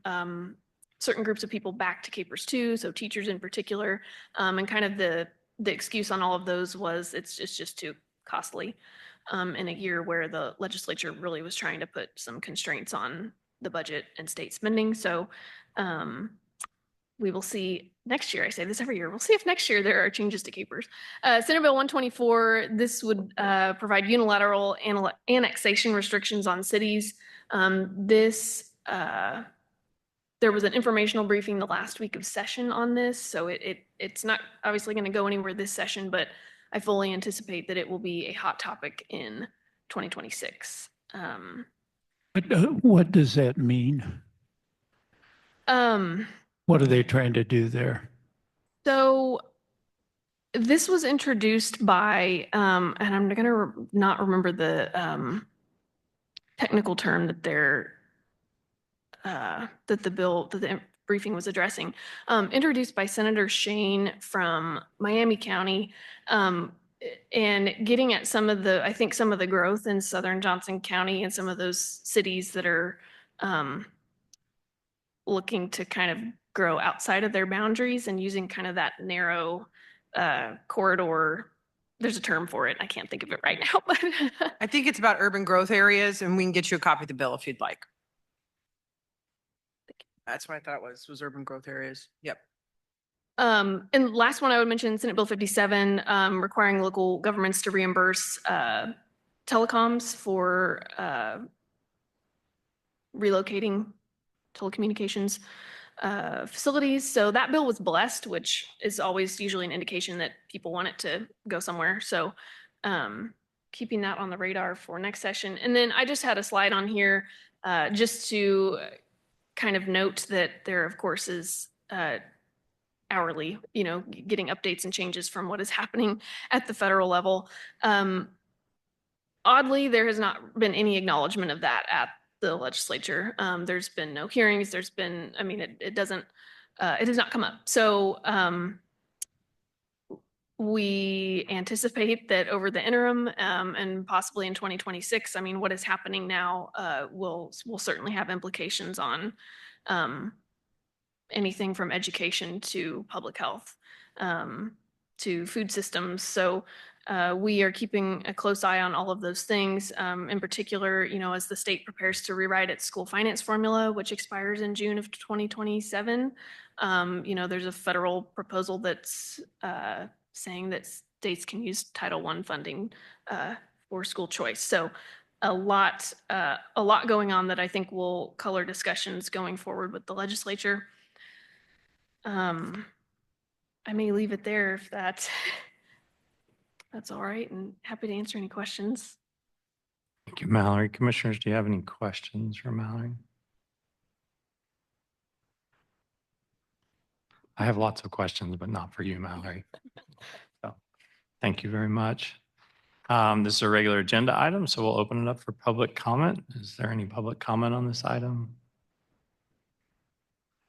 R: groups of people back to Capers 2, so teachers in particular, and kind of the excuse on all of those was it's just too costly in a year where the legislature really was trying to put some constraints on the budget and state spending. So we will see next year. I say this every year. We'll see if next year there are changes to Capers. Senate Bill 124, this would provide unilateral annexation restrictions on cities. There was an informational briefing the last week of session on this, so it's not obviously going to go anywhere this session, but I fully anticipate that it will be a hot topic in 2026.
C: But what does that mean? What are they trying to do there?
R: So this was introduced by, and I'm going to not remember the technical term that the briefing was addressing, introduced by Senator Shane from Miami County, and getting at some of the growth in Southern Johnson County and some of those cities that are looking to kind of grow outside of their boundaries and using kind of that narrow corridor. There's a term for it. I can't think of it right now, but
I: I think it's about urban growth areas, and we can get you a copy of the bill if you'd like. That's what I thought it was urban growth areas. Yep.
R: And last one I would mention, Senate Bill 57, requiring local governments to reimburse telecoms for relocating telecommunications facilities. So that bill was blessed, which is always usually an indication that people want it to go somewhere. So keeping that on the radar for next session. And then I just had a slide on here just to kind of note that there, of course, is hourly, getting updates and changes from what is happening at the federal level. Oddly, there has not been any acknowledgement of that at the legislature. There's been no hearings. It has not come up. So we anticipate that over the interim and possibly in 2026, what is happening now will certainly have implications on anything from education to public health to food systems. So we are keeping a close eye on all of those things. In particular, as the state prepares to rewrite its school finance formula, which expires in June of 2027, there's a federal proposal that's saying that states can use Title I funding for school choice. So a lot going on that I think will color discussions going forward with the legislature. I may leave it there if that's all right, and happy to answer any questions.
A: Thank you, Mallory. Commissioners, do you have any questions for Mallory? I have lots of questions, but not for you, Mallory. So, thank you very much. This is a regular agenda item, so we'll open it up for public comment. Is there any public comment on this item?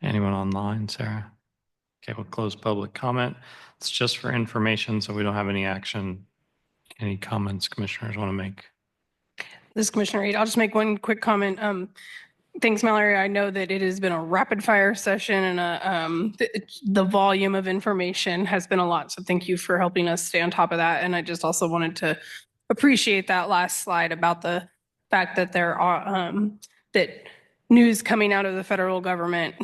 A: Anyone online, Sarah? Okay, we'll close public comment. It's just for information, so we don't have any action. Any comments commissioners want to make?
D: This is Commissioner Reed. I'll just make one quick comment. Thanks, Mallory. I know that it has been a rapid fire session and the volume of information has been a lot. So thank you for helping us stay on top of that. And I just also wanted to appreciate that last slide about the fact that there are that news coming out of the federal government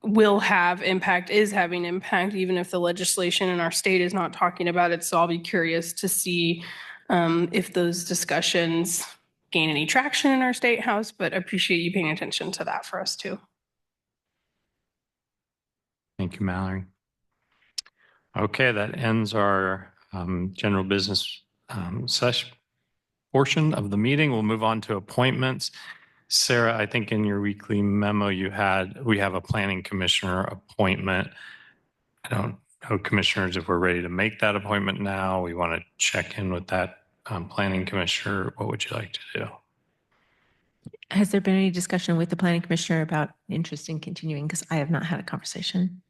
D: will have impact, is having impact, even if the legislation in our state is not talking about it. So I'll be curious to see if those discussions gain any traction in our state house, but appreciate you paying attention to that for us too.
A: Thank you, Mallory. Okay, that ends our general business session portion of the meeting. We'll move on to appointments. Sarah, I think in your weekly memo we have a planning commissioner appointment. I don't know, commissioners, if we're ready to make that appointment now. We want to check in with that planning commissioner. What would you like to do?
H: Has there been any discussion with the planning commissioner about interest in continuing? Because I have not had a conversation.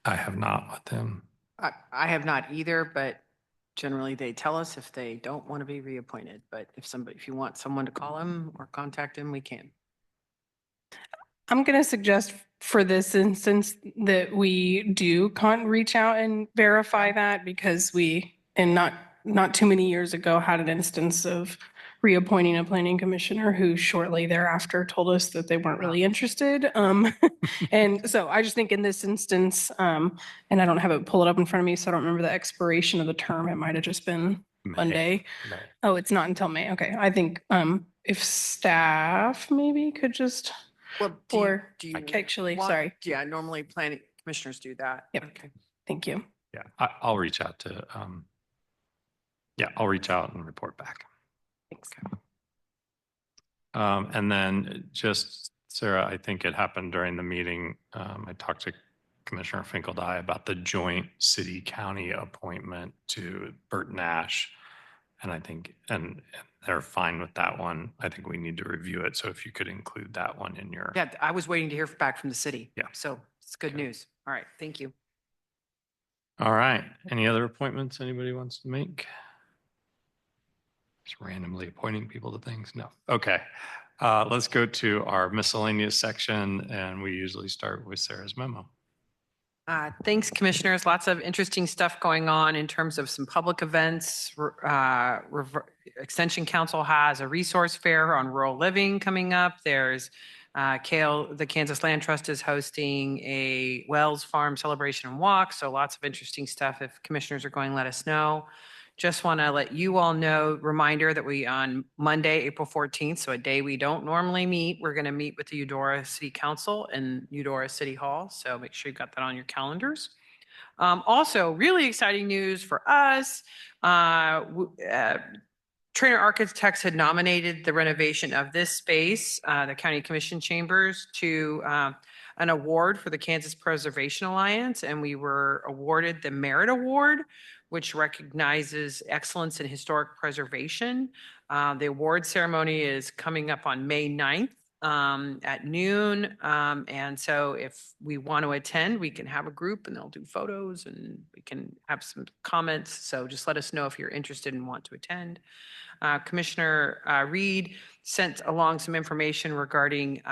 A: I have not with them.
I: I have not either, but generally they tell us if they don't want to be reappointed. But if you want someone to call him or contact him, we can.
D: I'm going to suggest for this instance that we do reach out and verify that, because we, and not too many years ago, had an instance of reappointing a planning commissioner who shortly thereafter told us that they weren't really interested. And so I just think in this instance, and I don't have it pull it up in front of me, so I don't remember the expiration of the term. It might have just been Monday. Oh, it's not until May. Okay. I think if staff maybe could just,
I: Well, do you
D: actually,
I: want-
D: sorry.
I: Yeah, normally planning commissioners do that.
D: Yep.
I: Okay.
D: Thank you.
A: Yeah, I'll reach out to, I'll reach out and report back.
I: Thanks.
A: And then just, Sarah, I think it happened during the meeting. I talked to Commissioner Finkeldye about the joint city-county appointment to Bert Nash. And I think, and they're fine with that one. I think we need to review it. So if you could include that one in your.
I: Yeah, I was waiting to hear back from the city.
A: Yeah.
I: So it's good news. All right. Thank you.
A: All right. Any other appointments anybody wants to make? Just randomly appointing people to things? No. Okay. Let's go to our miscellaneous section, and we usually start with Sarah's memo.
I: Thanks, commissioners. Lots of interesting stuff going on in terms of some public events. Extension Council has a resource fair on rural living coming up. There's the Kansas Land Trust is hosting a Wells Farm celebration and walk. So lots of interesting stuff. If commissioners are going, let us know. Just want to let you all know, reminder that we on Monday, April 14th, so a day we don't normally meet, we're going to meet with the Eudora City Council in Eudora City Hall. So make sure you got that on your calendars. Also, really exciting news for us. Trainer Architects had nominated the renovation of this space, the County Commission Chambers, to an award for the Kansas Preservation Alliance, and we were awarded the Merit Award, which recognizes excellence in historic preservation. The award ceremony is coming up on May 9th at noon. And so if we want to attend, we can have a group and they'll do photos and we can have some comments. So just let us know if you're interested and want to attend. Commissioner Reed sent along some information regarding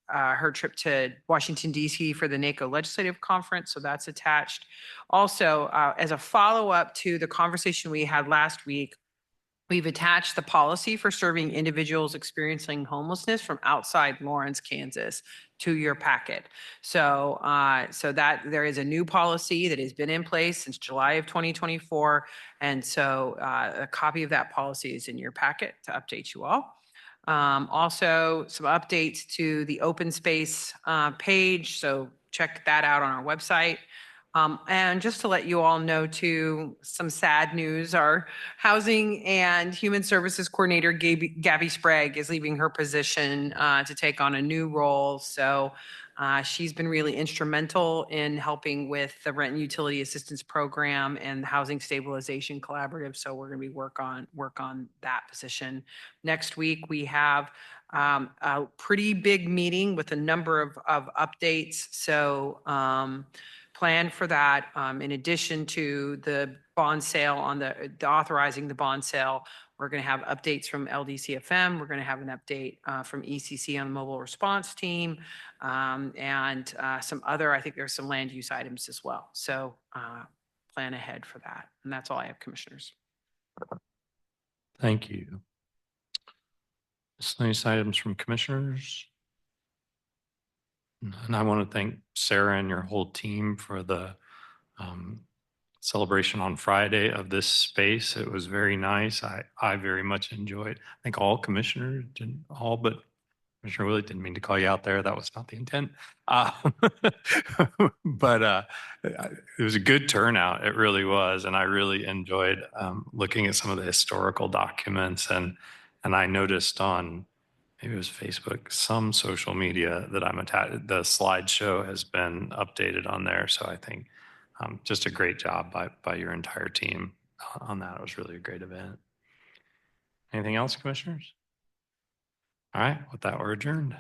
I: her trip to Washington, D.C. for the NACO Legislative Conference. So that's attached. Also, as a follow-up to the conversation we had last week, we've attached the policy for serving individuals experiencing homelessness from outside Lawrence, Kansas to your packet. So, so that there is a new policy that has been in place since July of 2024. And so a copy of that policy is in your packet to update you all. Also, some updates to the open space page. So check that out on our website. And just to let you all know too, some sad news, our Housing and Human Services Coordinator, Gabby Sprague, is leaving her position to take on a new role. So she's been really instrumental in helping with the Rent and Utility Assistance Program and the Housing Stabilization Collaborative. So we're going to be work on that position. Next week, we have a pretty big meeting with a number of updates. So plan for that. In addition to the bond sale on the authorizing the bond sale, we're going to have updates from LDCFM. We're going to have an update from ECC on the mobile response team, and some other, I think there's some land use items as well. So plan ahead for that. And that's all I have, commissioners.
A: Thank you. Miscellaneous items from commissioners. And I want to thank Sarah and your whole team for the celebration on Friday of this space. It was very nice. I very much enjoyed. I think all commissioners didn't, all but Commissioner Willie, didn't mean to call you out there. That was not the intent. But it was a good turnout. It really was. And I really enjoyed looking at some of the historical documents. And I noticed on, maybe it was Facebook, some social media that I'm attached, the slideshow has been updated on there. So I think Just a great job by your entire team on that. It was really a great event. Anything else, commissioners? All right, with that, we're adjourned.